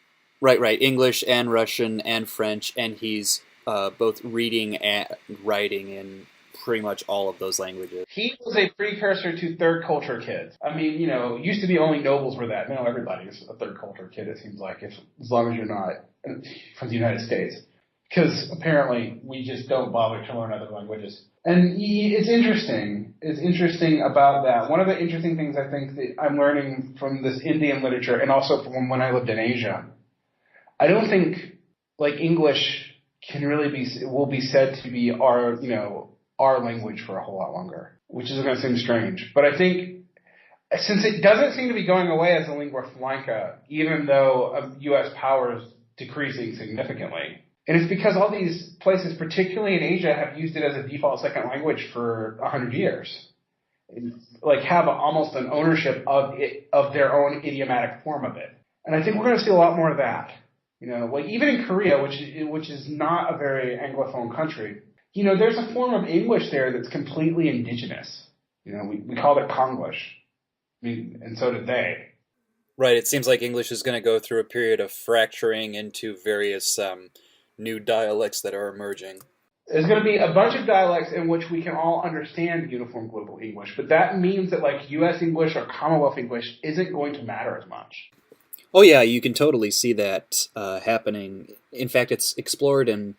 Right. English and Russian and French, and he's both reading and writing in pretty much all of those languages. He was a precursor to third culture kids. I mean, used to be only nobles were that. Now everybody's a third culture kid, it seems like, as long as you're not from the United States. Because apparently we just don't bother to learn other languages. And it's interesting. It's interesting about that. One of the interesting things I think that I'm learning from this Indian literature and also from when I lived in Asia, I don't think like English will be said to be our language for a whole lot longer, which is going to seem strange. But I think since it doesn't seem to be going away as a lingua franca, even though U.S. power is decreasing significantly, and it's because all these places, particularly in Asia, have used it as a default second language for 100 years. Like have almost an ownership of their own idiomatic form of it. And I think we're going to see a lot more of that. Like even in Korea, which is not a very Anglophone country, there's a form of English there that's completely indigenous. We called it Konglish. And so did they. Right, it seems like English is going to go through a period of fracturing into various new dialects that are emerging. There's going to be a bunch of dialects in which we can all understand uniform global English, but that means that like U.S. English or Commonwealth English isn't going to matter as much. Oh yeah, you can totally see that happening. In fact, it's explored in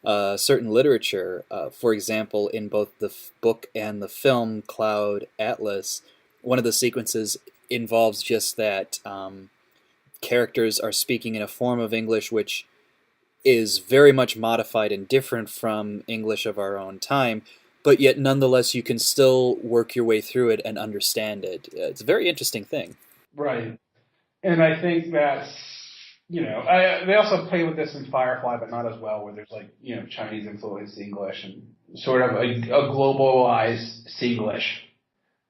certain literature. For example, in both the book and the film Cloud Atlas, one of the sequences involves just that characters are speaking in a form of English which is very much modified and different from English of our own time, but yet nonetheless you can still work your way through it and understand it. It's a very interesting thing. Right. And I think that's, they also play with this in Firefly, but not as well, where there's like, Chinese influenced English and sort of a globalized Singlish,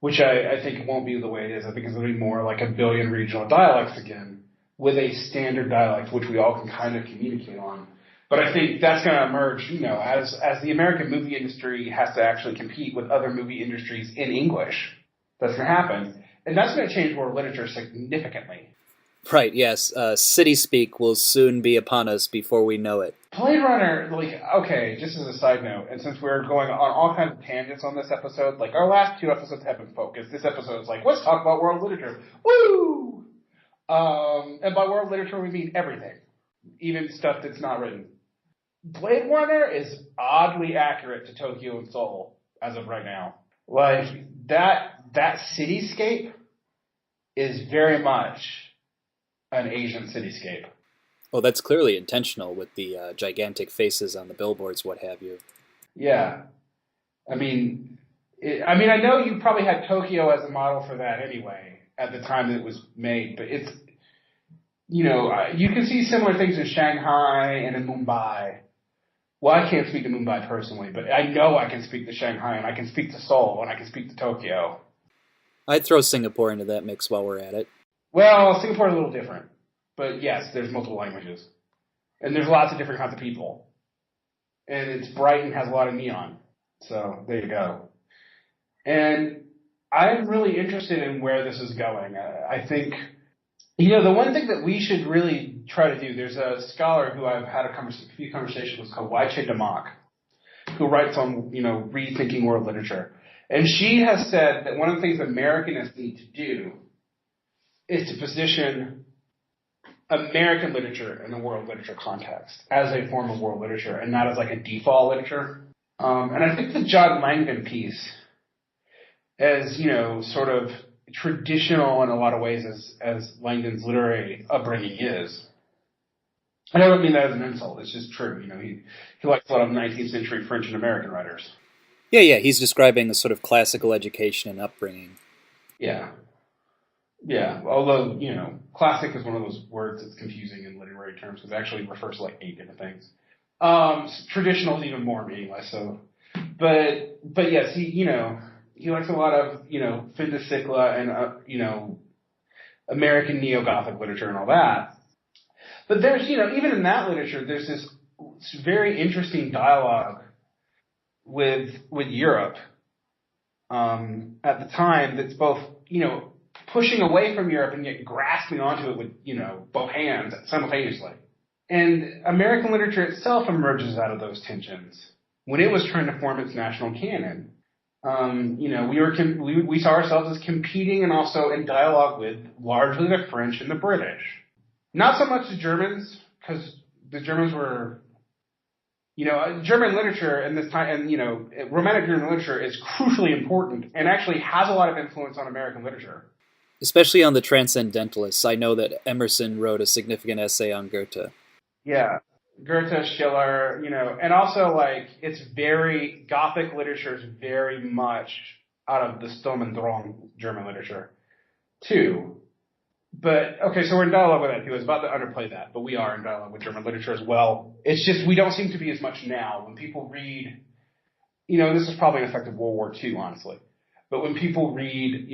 which I think won't be the way it is. I think it's going to be more like a billion regional dialects again, with a standard dialect, which we all can kind of communicate on. But I think that's going to emerge, as the American movie industry has to actually compete with other movie industries in English. That's going to happen. And that's going to change world literature significantly. Right, yes. City speak will soon be upon us before we know it. Blade Runner, okay, just as a side note, and since we're going on all kinds of tangents on this episode, like our last two episodes have been focused. This episode is like, let's talk about world literature. Woo! And by world literature, we mean everything, even stuff that's not written. Blade Runner is oddly accurate to Tokyo and Seoul. as of right now. Like that cityscape is very much an Asian cityscape. Oh, that's clearly intentional with the gigantic faces on the billboards, what have you. Yeah, I mean, I know you probably had Tokyo as a model for that anyway at the time that it was made, but it's you can see similar things in Shanghai and in Mumbai. Well, I can't speak to Mumbai personally, but I know I can speak to Shanghai and I can speak to Seoul and I can speak to Tokyo. I'd throw Singapore into that mix while we're at it. Well, Singapore is a little different, but yes, there's multiple languages and there's lots of different kinds of people, and it's bright and has a lot of neon. So there you go. And I'm really interested in where this is going. I think, the one thing that we should really try to do, there's a scholar who I've had a few conversations with called Wai Damak, who writes on, rethinking world literature. And she has said that one of the things Americanists need to do is to position American literature in the world literature context as a form of world literature and not as like a default literature. And I think the John Langdon piece, as sort of traditional in a lot of ways as Langdon's literary upbringing is. I don't mean that as an insult. It's just true. He likes a lot of 19th century French and American writers. Yeah, he's describing a sort of classical education and upbringing. Yeah. Yeah. Although, classic is one of those words that's confusing in literary terms because it actually refers to like 8 different things. Traditional is even more meaningless. So, but yes, he likes a lot of, Finda and, American neo-Gothic literature and all that. But there's, even in that literature, there's this very interesting dialogue with Europe at the time that's both, pushing away from Europe and yet grasping onto it with, both hands simultaneously. And American literature itself emerges out of those tensions when it was trying to form its national canon. We saw ourselves as competing and also in dialogue with largely the French and the British. Not so much the Germans, because the Germans were, German literature in this time, and, Romantic German literature is crucially important and actually has a lot of influence on American literature. Especially on the transcendentalists. I know that Emerson wrote a significant essay on Goethe. Yeah. Goethe, Schiller, and also it's very, Gothic literature is very much out of the Sturm und Drang German literature, too. But, okay, so we're in dialogue with that, too. I was about to underplay that, but we are in dialogue with German literature as well. It's just we don't seem to be as much now. When people read, this is probably an effect of World War II, honestly. But when people read,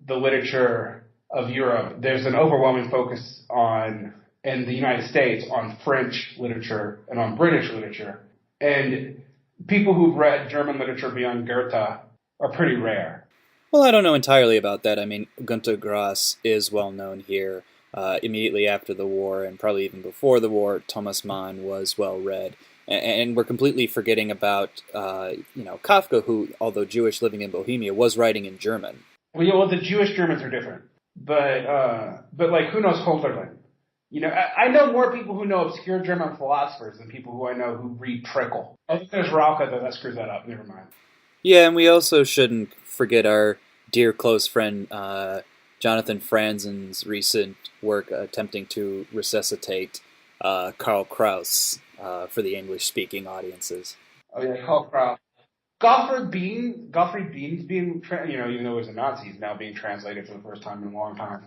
the literature of Europe, there's an overwhelming focus on, in the United States, on French literature and on British literature. And people who've read German literature beyond Goethe are pretty rare. Well, I don't know entirely about that. I mean, Gunter Grass is well known here. Immediately after the war, and probably even before the war, Thomas Mann was well read. And we're completely forgetting about, Kafka, who, although Jewish living in Bohemia, was writing in German. Well, the Jewish Germans are different. But who knows Hölderlin? I know more people who know obscure German philosophers than people who I know who read Trickle. I think there's Rauka, though. That screws that up. Never mind. Yeah, and we also shouldn't forget our dear close friend Jonathan Franzen's recent work attempting to resuscitate Karl Kraus for the English-speaking audiences. Oh yeah, Karl Kraus. Gottfried Bean's being, even though he was a Nazi, he's now being translated for the first time in a long time.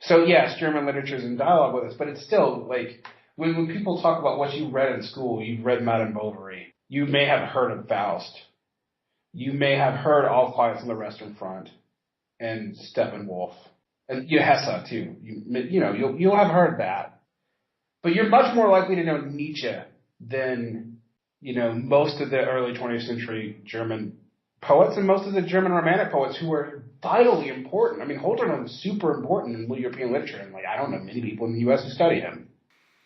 So yes, German literature is in dialogue with us, but it's still when people talk about what you read in school, you've read Madame Bovary. You may have heard of Faust. You may have heard All Quiet on the Western Front and Steppenwolf and Hesse too. You'll have heard that, but you're much more likely to know Nietzsche than most of the early 20th century German poets and most of the German Romantic poets who were vitally important. I mean, Hölderlin was super important in European literature, and I don't know many people in the U.S. who study him.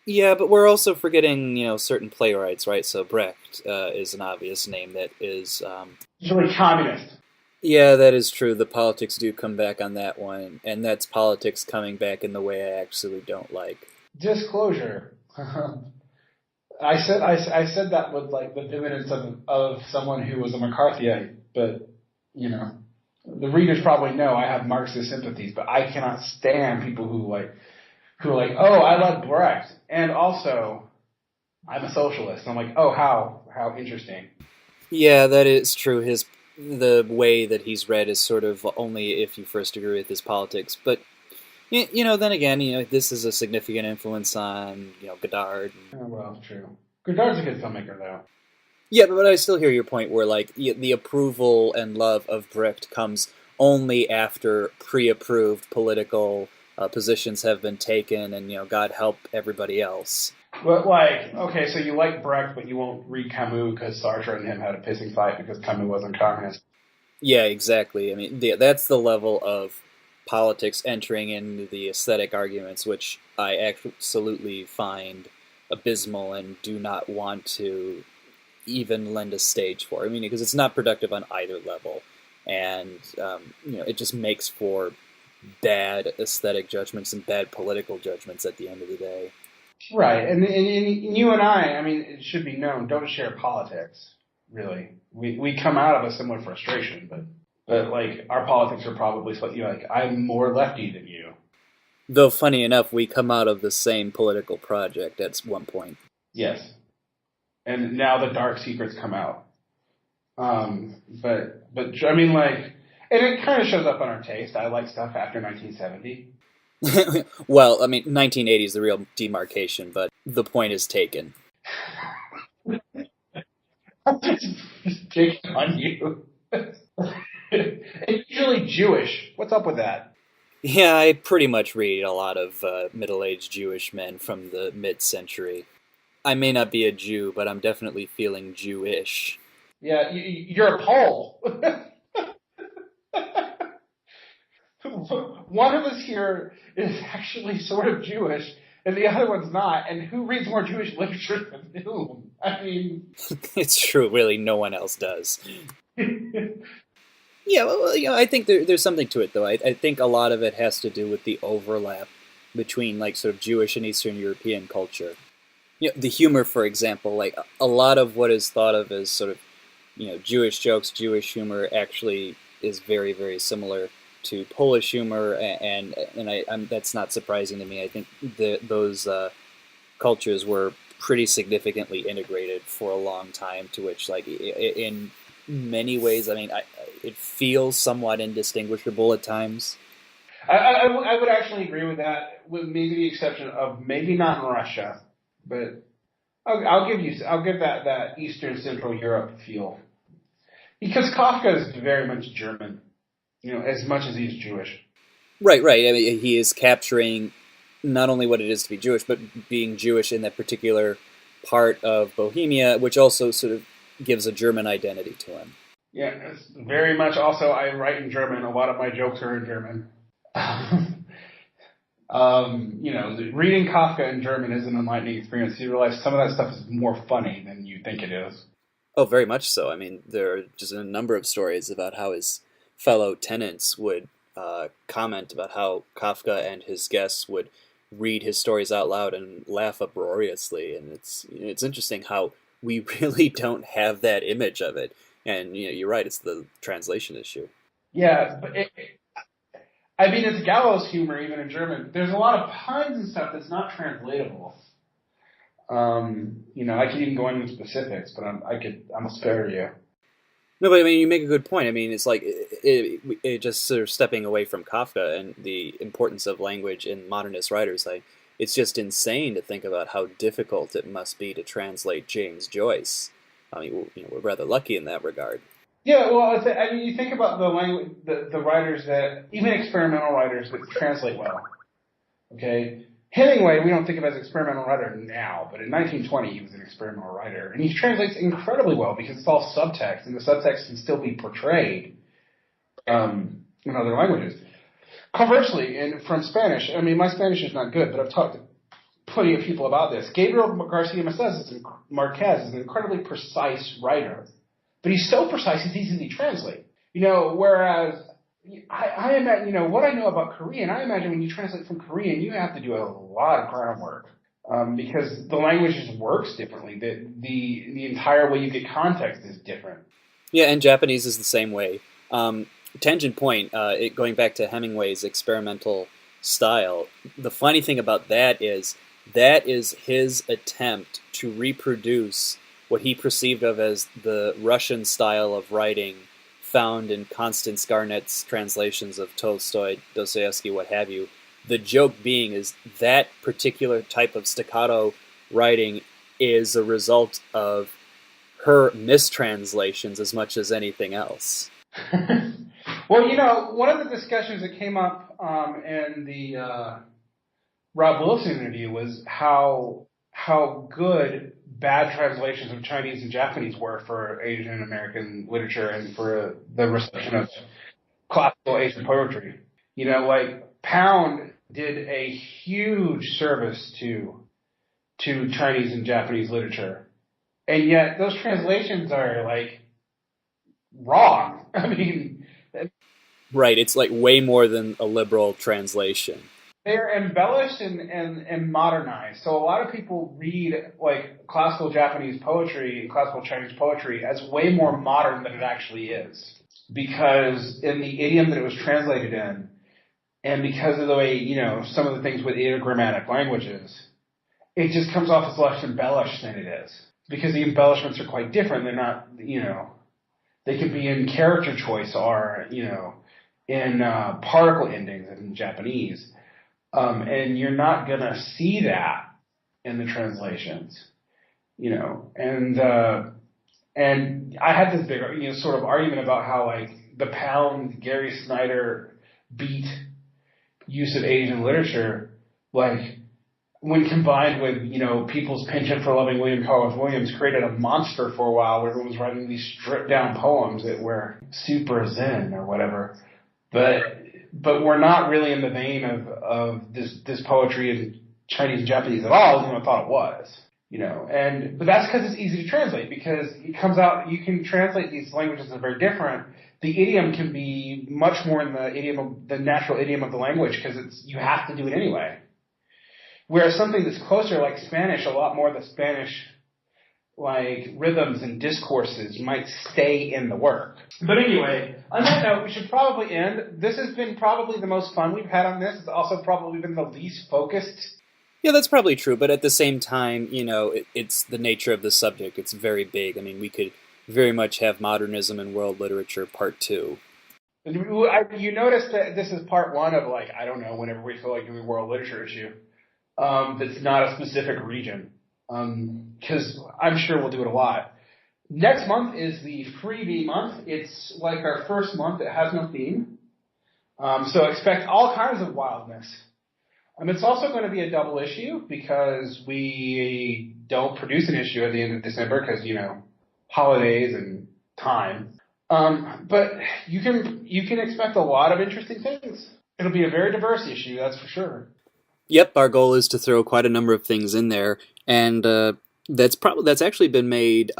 Yeah, but we're also forgetting, certain playwrights, right? So Brecht is an obvious name that is... He's really communist. Yeah, that is true. The politics do come back on that one, and that's politics coming back in the way I actually don't like. Disclosure. I said that with like the dividends of someone who was a McCarthyite, but you know, the readers probably know I have Marxist sympathies, but I cannot stand people who are like, oh, I love Brecht, and also I'm a socialist. And I'm like, oh, how interesting. Yeah, that is true. The way that he's read is sort of only if you first agree with his politics. But then again, this is a significant influence on Godard. Oh, well, true. Godard's a good filmmaker, though. Yeah, but I still hear your point where like the approval and love of Brecht comes only after pre-approved political positions have been taken, and God help everybody else. But like, okay, so you like Brecht, but you won't read Camus because Sartre and him had a pissing fight because Camus wasn't communist. Yeah, exactly. I mean, that's the level of politics entering into the aesthetic arguments, which I absolutely find abysmal and do not want to even lend a stage for. I mean, because it's not productive on either level, and it just makes for bad aesthetic judgments and bad political judgments at the end of the day. Right, and you and I mean, it should be known, don't share politics. Really, we come out of a similar frustration, but like our politics are probably slightly like I'm more lefty than you. Though funny enough, we come out of the same political project at one point. Yes, and now the dark secrets come out. But I mean, like, and it kind of shows up on our taste. I like stuff after 1970. Well, I mean, 1980 is the real demarcation, but the point is taken. I'm just picking on you. It's usually Jewish. What's up with that? Yeah, I pretty much read a lot of middle-aged Jewish men from the mid-century. I may not be a Jew, but I'm definitely feeling Jewish. Yeah, you're a Pole. One of us here is actually sort of Jewish, and the other one's not. And who reads more Jewish literature than whom? I mean, It's true, really, no one else does. Yeah, well, I think there's something to it, though. I think a lot of it has to do with the overlap between, like, sort of Jewish and Eastern European culture. The humor, for example, like, a lot of what is thought of as sort of, Jewish jokes, Jewish humor actually is very, very similar to Polish humor, and that's not surprising to me. I think those cultures were pretty significantly integrated for a long time, to which, like, in many ways, I mean, it feels somewhat indistinguishable at times. I would actually agree with that, with maybe the exception of maybe not in Russia, but I'll give that Eastern Central Europe feel because Kafka is very much German, as much as he's Jewish. Right, right. I mean, he is capturing not only what it is to be Jewish, but being Jewish in that particular part of Bohemia, which also sort of gives a German identity to him. Yeah, it's very much. Also, I write in German. A lot of my jokes are in German. Reading Kafka in German is an enlightening experience. You realize some of that stuff is more funny than you think it is. Oh, very much so. I mean, there are just a number of stories about how his fellow tenants would comment about how Kafka and his guests would read his stories out loud and laugh uproariously, and it's interesting how we really don't have that image of it. And you're right; it's the translation issue. Yeah, but I mean, it's gallows humor even in German. There's a lot of puns and stuff that's not translatable. I could even go into specifics, but I'm spare you. No, but I mean, you make a good point. I mean, it's like it just sort of stepping away from Kafka and the importance of language in modernist writers. Like, it's just insane to think about how difficult it must be to translate James Joyce. I mean, we're rather lucky in that regard. Yeah, well, I mean, you think about the language, the writers that even experimental writers that translate well. Okay, Hemingway we don't think of as an experimental writer now, but in 1920 he was an experimental writer, and he translates incredibly well because it's all subtext, and the subtext can still be portrayed in other languages. Conversely, and from Spanish, I mean, my Spanish is not good, but I've talked to plenty of people about this. Gabriel Garcia Marquez is an incredibly precise writer, but he's so precise it's easy to translate. Whereas I imagine, what I know about Korean, I imagine when you translate from Korean, you have to do a lot of groundwork. because the language just works differently. The entire way you get context is different. Yeah, and Japanese is the same way. Tangent point, going back to Hemingway's experimental style, the funny thing about that is his attempt to reproduce what he perceived of as the Russian style of writing found in Constance Garnett's translations of Tolstoy, Dostoevsky, what have you. The joke being is that particular type of staccato writing is a result of her mistranslations as much as anything else. Well, one of the discussions that came up in the Rob Wilson interview was how good bad translations of Chinese and Japanese were for Asian American literature and for the reception of classical Asian poetry. Like Pound did a huge service to Chinese and Japanese literature, and yet those translations are like wrong. I mean, Right, it's like way more than a liberal translation. they're embellished and modernized. So a lot of people read like classical Japanese poetry and classical Chinese poetry as way more modern than it actually is. Because in the idiom that it was translated in, and because of the way, some of the things with ideogrammatic languages, it just comes off as less embellished than it is. Because the embellishments are quite different. They're not, they could be in character choice or, in particle endings in Japanese. And you're not going to see that in the translations, and I had this big, sort of argument about how like the Pound Gary Snyder beat use of Asian literature, like when combined with, people's penchant for loving William Carlos Williams created a monster for a while where everyone was writing these stripped down poems that were super zen or whatever. But we're not really in the vein of this poetry in Chinese and Japanese at all, as I thought it was. But that's because it's easy to translate, because it comes out, you can translate these languages that are very different. The idiom can be much more in the natural idiom of the language, because you have to do it anyway. Whereas something that's closer, like Spanish, a lot more of the Spanish like rhythms and discourses might stay in the work. But anyway, on that note, we should probably end. This has been probably the most fun we've had on this. It's also probably been the least focused. Yeah, that's probably true, but at the same time, it's the nature of the subject. It's very big. I mean, we could very much have modernism and world literature part 2. You notice that this is part 1 of, like, I don't know, whenever we feel like doing a world literature issue. That's not a specific region. Because I'm sure we'll do it a lot. Next month is the freebie month. It's like our first month that has no theme. So expect all kinds of wildness. It's also going to be a double issue because we don't produce an issue at the end of December because, holidays and time. But you can expect a lot of interesting things. It'll be a very diverse issue, that's for sure. Yep, our goal is to throw quite a number of things in there, and that's actually been made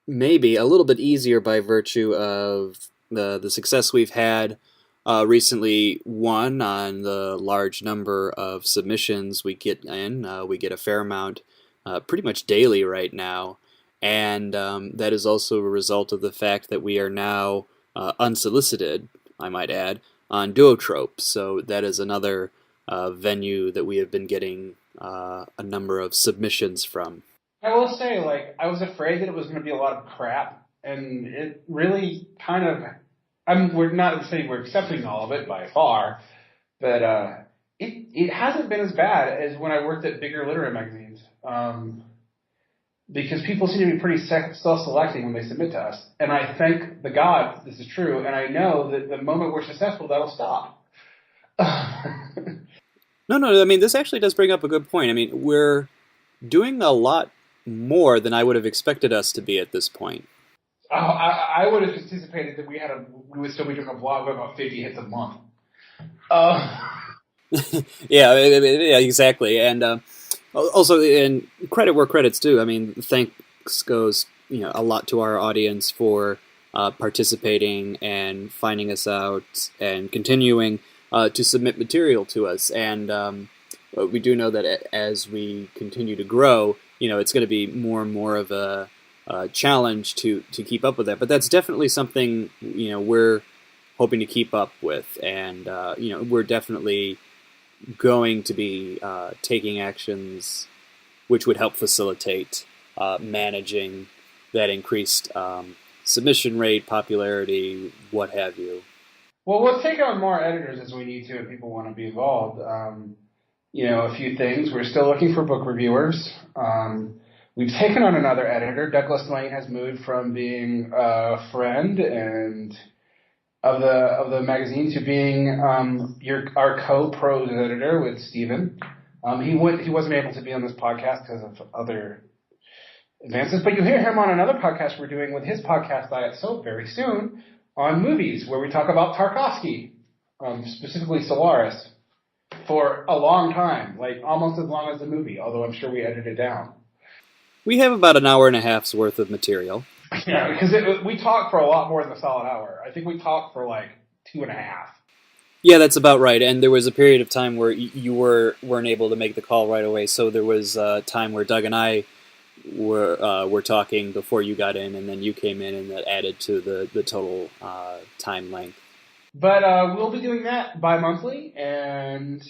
maybe a little bit easier by virtue of the success we've had recently. One, on the large number of submissions we get in. We get a fair amount pretty much daily right now, and that is also a result of the fact that we are now unsolicited, I might add, on Duotrope. So that is another venue that we have been getting a number of submissions from. I will say, like, I was afraid that it was going to be a lot of crap, and it really kind of, we're not saying we're accepting all of it by far, but it hasn't been as bad as when I worked at bigger literary magazines, because people seem to be pretty self-selecting when they submit to us, and I thank the God this is true, and I know that the moment we're successful, that'll stop. No, I mean, this actually does bring up a good point. I mean, we're doing a lot more than I would have expected us to be at this point. I would have anticipated that we would still be doing a blog with about 50 hits a month. Yeah, exactly. And also, and credit where credit's due. I mean, thanks goes a lot to our audience for participating and finding us out and continuing to submit material to us. And we do know that as we continue to grow, it's going to be more and more of a challenge to keep up with that. But that's definitely something we're hoping to keep up with, and we're definitely going to be taking actions which would help facilitate managing that increased submission rate, popularity, what have you. Well, we'll take on more editors as we need to if people want to be involved. A few things. We're still looking for book reviewers. We've taken on another editor. Douglas Lane has moved from being a friend and of the magazine to being our co-prose editor with Stephen. He wasn't able to be on this podcast because of other advances, but you hear him on another podcast we're doing with his podcast Diet Soap very soon on movies, where we talk about Tarkovsky, specifically Solaris, for a long time, like almost as long as the movie, although I'm sure we edited it down. We have about an hour and a half's worth of material. Yeah, because we talked for a lot more than a solid hour. I think we talked for like 2.5. Yeah, that's about right. And there was a period of time where you weren't able to make the call right away. So there was a time where Doug and I were talking before you got in, and then you came in, and that added to the total time length. But we'll be doing that bi-monthly, and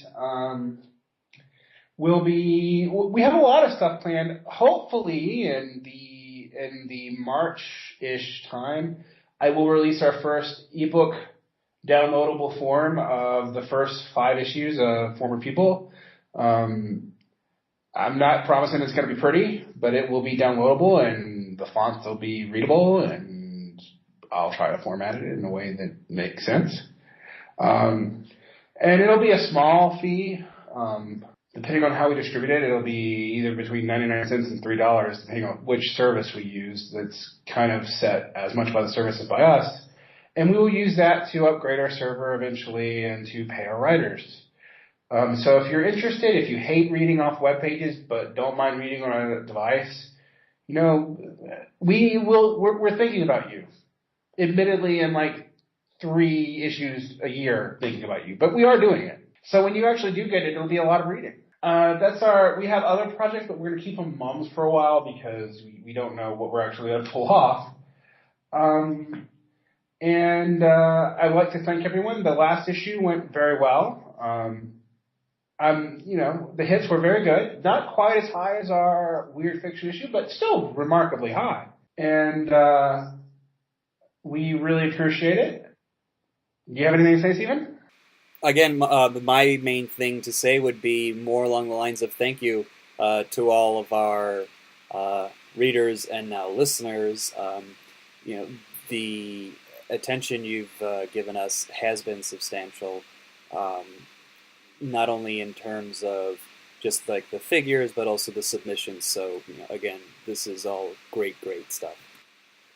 we have a lot of stuff planned. Hopefully, in the March-ish time, I will release our first ebook downloadable form of the first 5 issues of Former People. I'm not promising it's going to be pretty, but it will be downloadable, and the fonts will be readable, and I'll try to format it in a way that makes sense. And it'll be a small fee. Depending on how we distribute it, it'll be either between 99 cents and $3, depending on which service we use. That's kind of set as much by the service as by us. And we will use that to upgrade our server eventually and to pay our writers. So if you're interested, if you hate reading off web pages but don't mind reading on a device, we're thinking about you. Admittedly, in like 3 issues a year thinking about you, but we are doing it. So when you actually do get it, it'll be a lot of reading. We have other projects, but we're going to keep them mums for a while because we don't know what we're actually going to pull off. I'd like to thank everyone. The last issue went very well. The hits were very good. Not quite as high as our weird fiction issue, but still remarkably high. And we really appreciate it. Do you have anything to say, Stephen? Again, my main thing to say would be more along the lines of thank you to all of our readers and now listeners. The attention you've given us has been substantial, not only in terms of just like the figures, but also the submissions. So, again, this is all great, great stuff.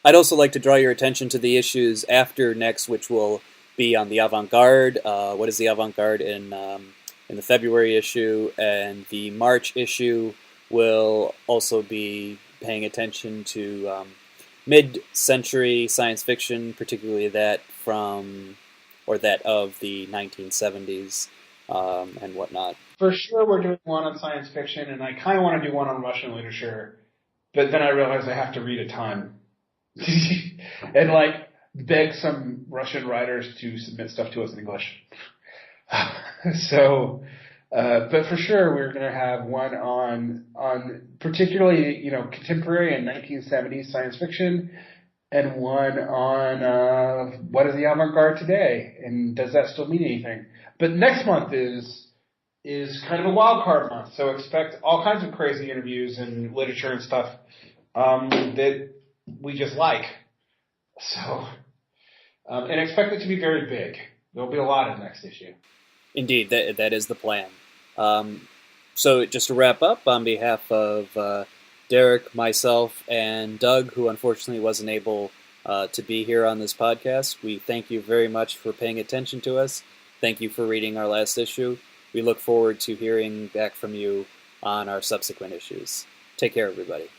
I'd also like to draw your attention to the issues after next, which will be on the avant-garde. What is the avant-garde in the February issue, and the March issue will also be paying attention to mid-century science fiction, particularly that of the 1970s and whatnot. For sure, we're doing one on science fiction, and I kind of want to do one on Russian literature, but then I realized I have to read a ton. And beg some Russian writers to submit stuff to us in English. So, but for sure we're going to have one on particularly, contemporary and 1970s science fiction, and one on what is the avant-garde today, and does that still mean anything? But next month is kind of a wild card month, so expect all kinds of crazy interviews and literature and stuff that we just like. So, and expect it to be very big. There'll be a lot in the next issue. Indeed, that is the plan. So just to wrap up, on behalf of Derek, myself, and Doug, who unfortunately wasn't able to be here on this podcast, we thank you very much for paying attention to us. Thank you for reading our last issue. We look forward to hearing back from you on our subsequent issues. Take care, everybody.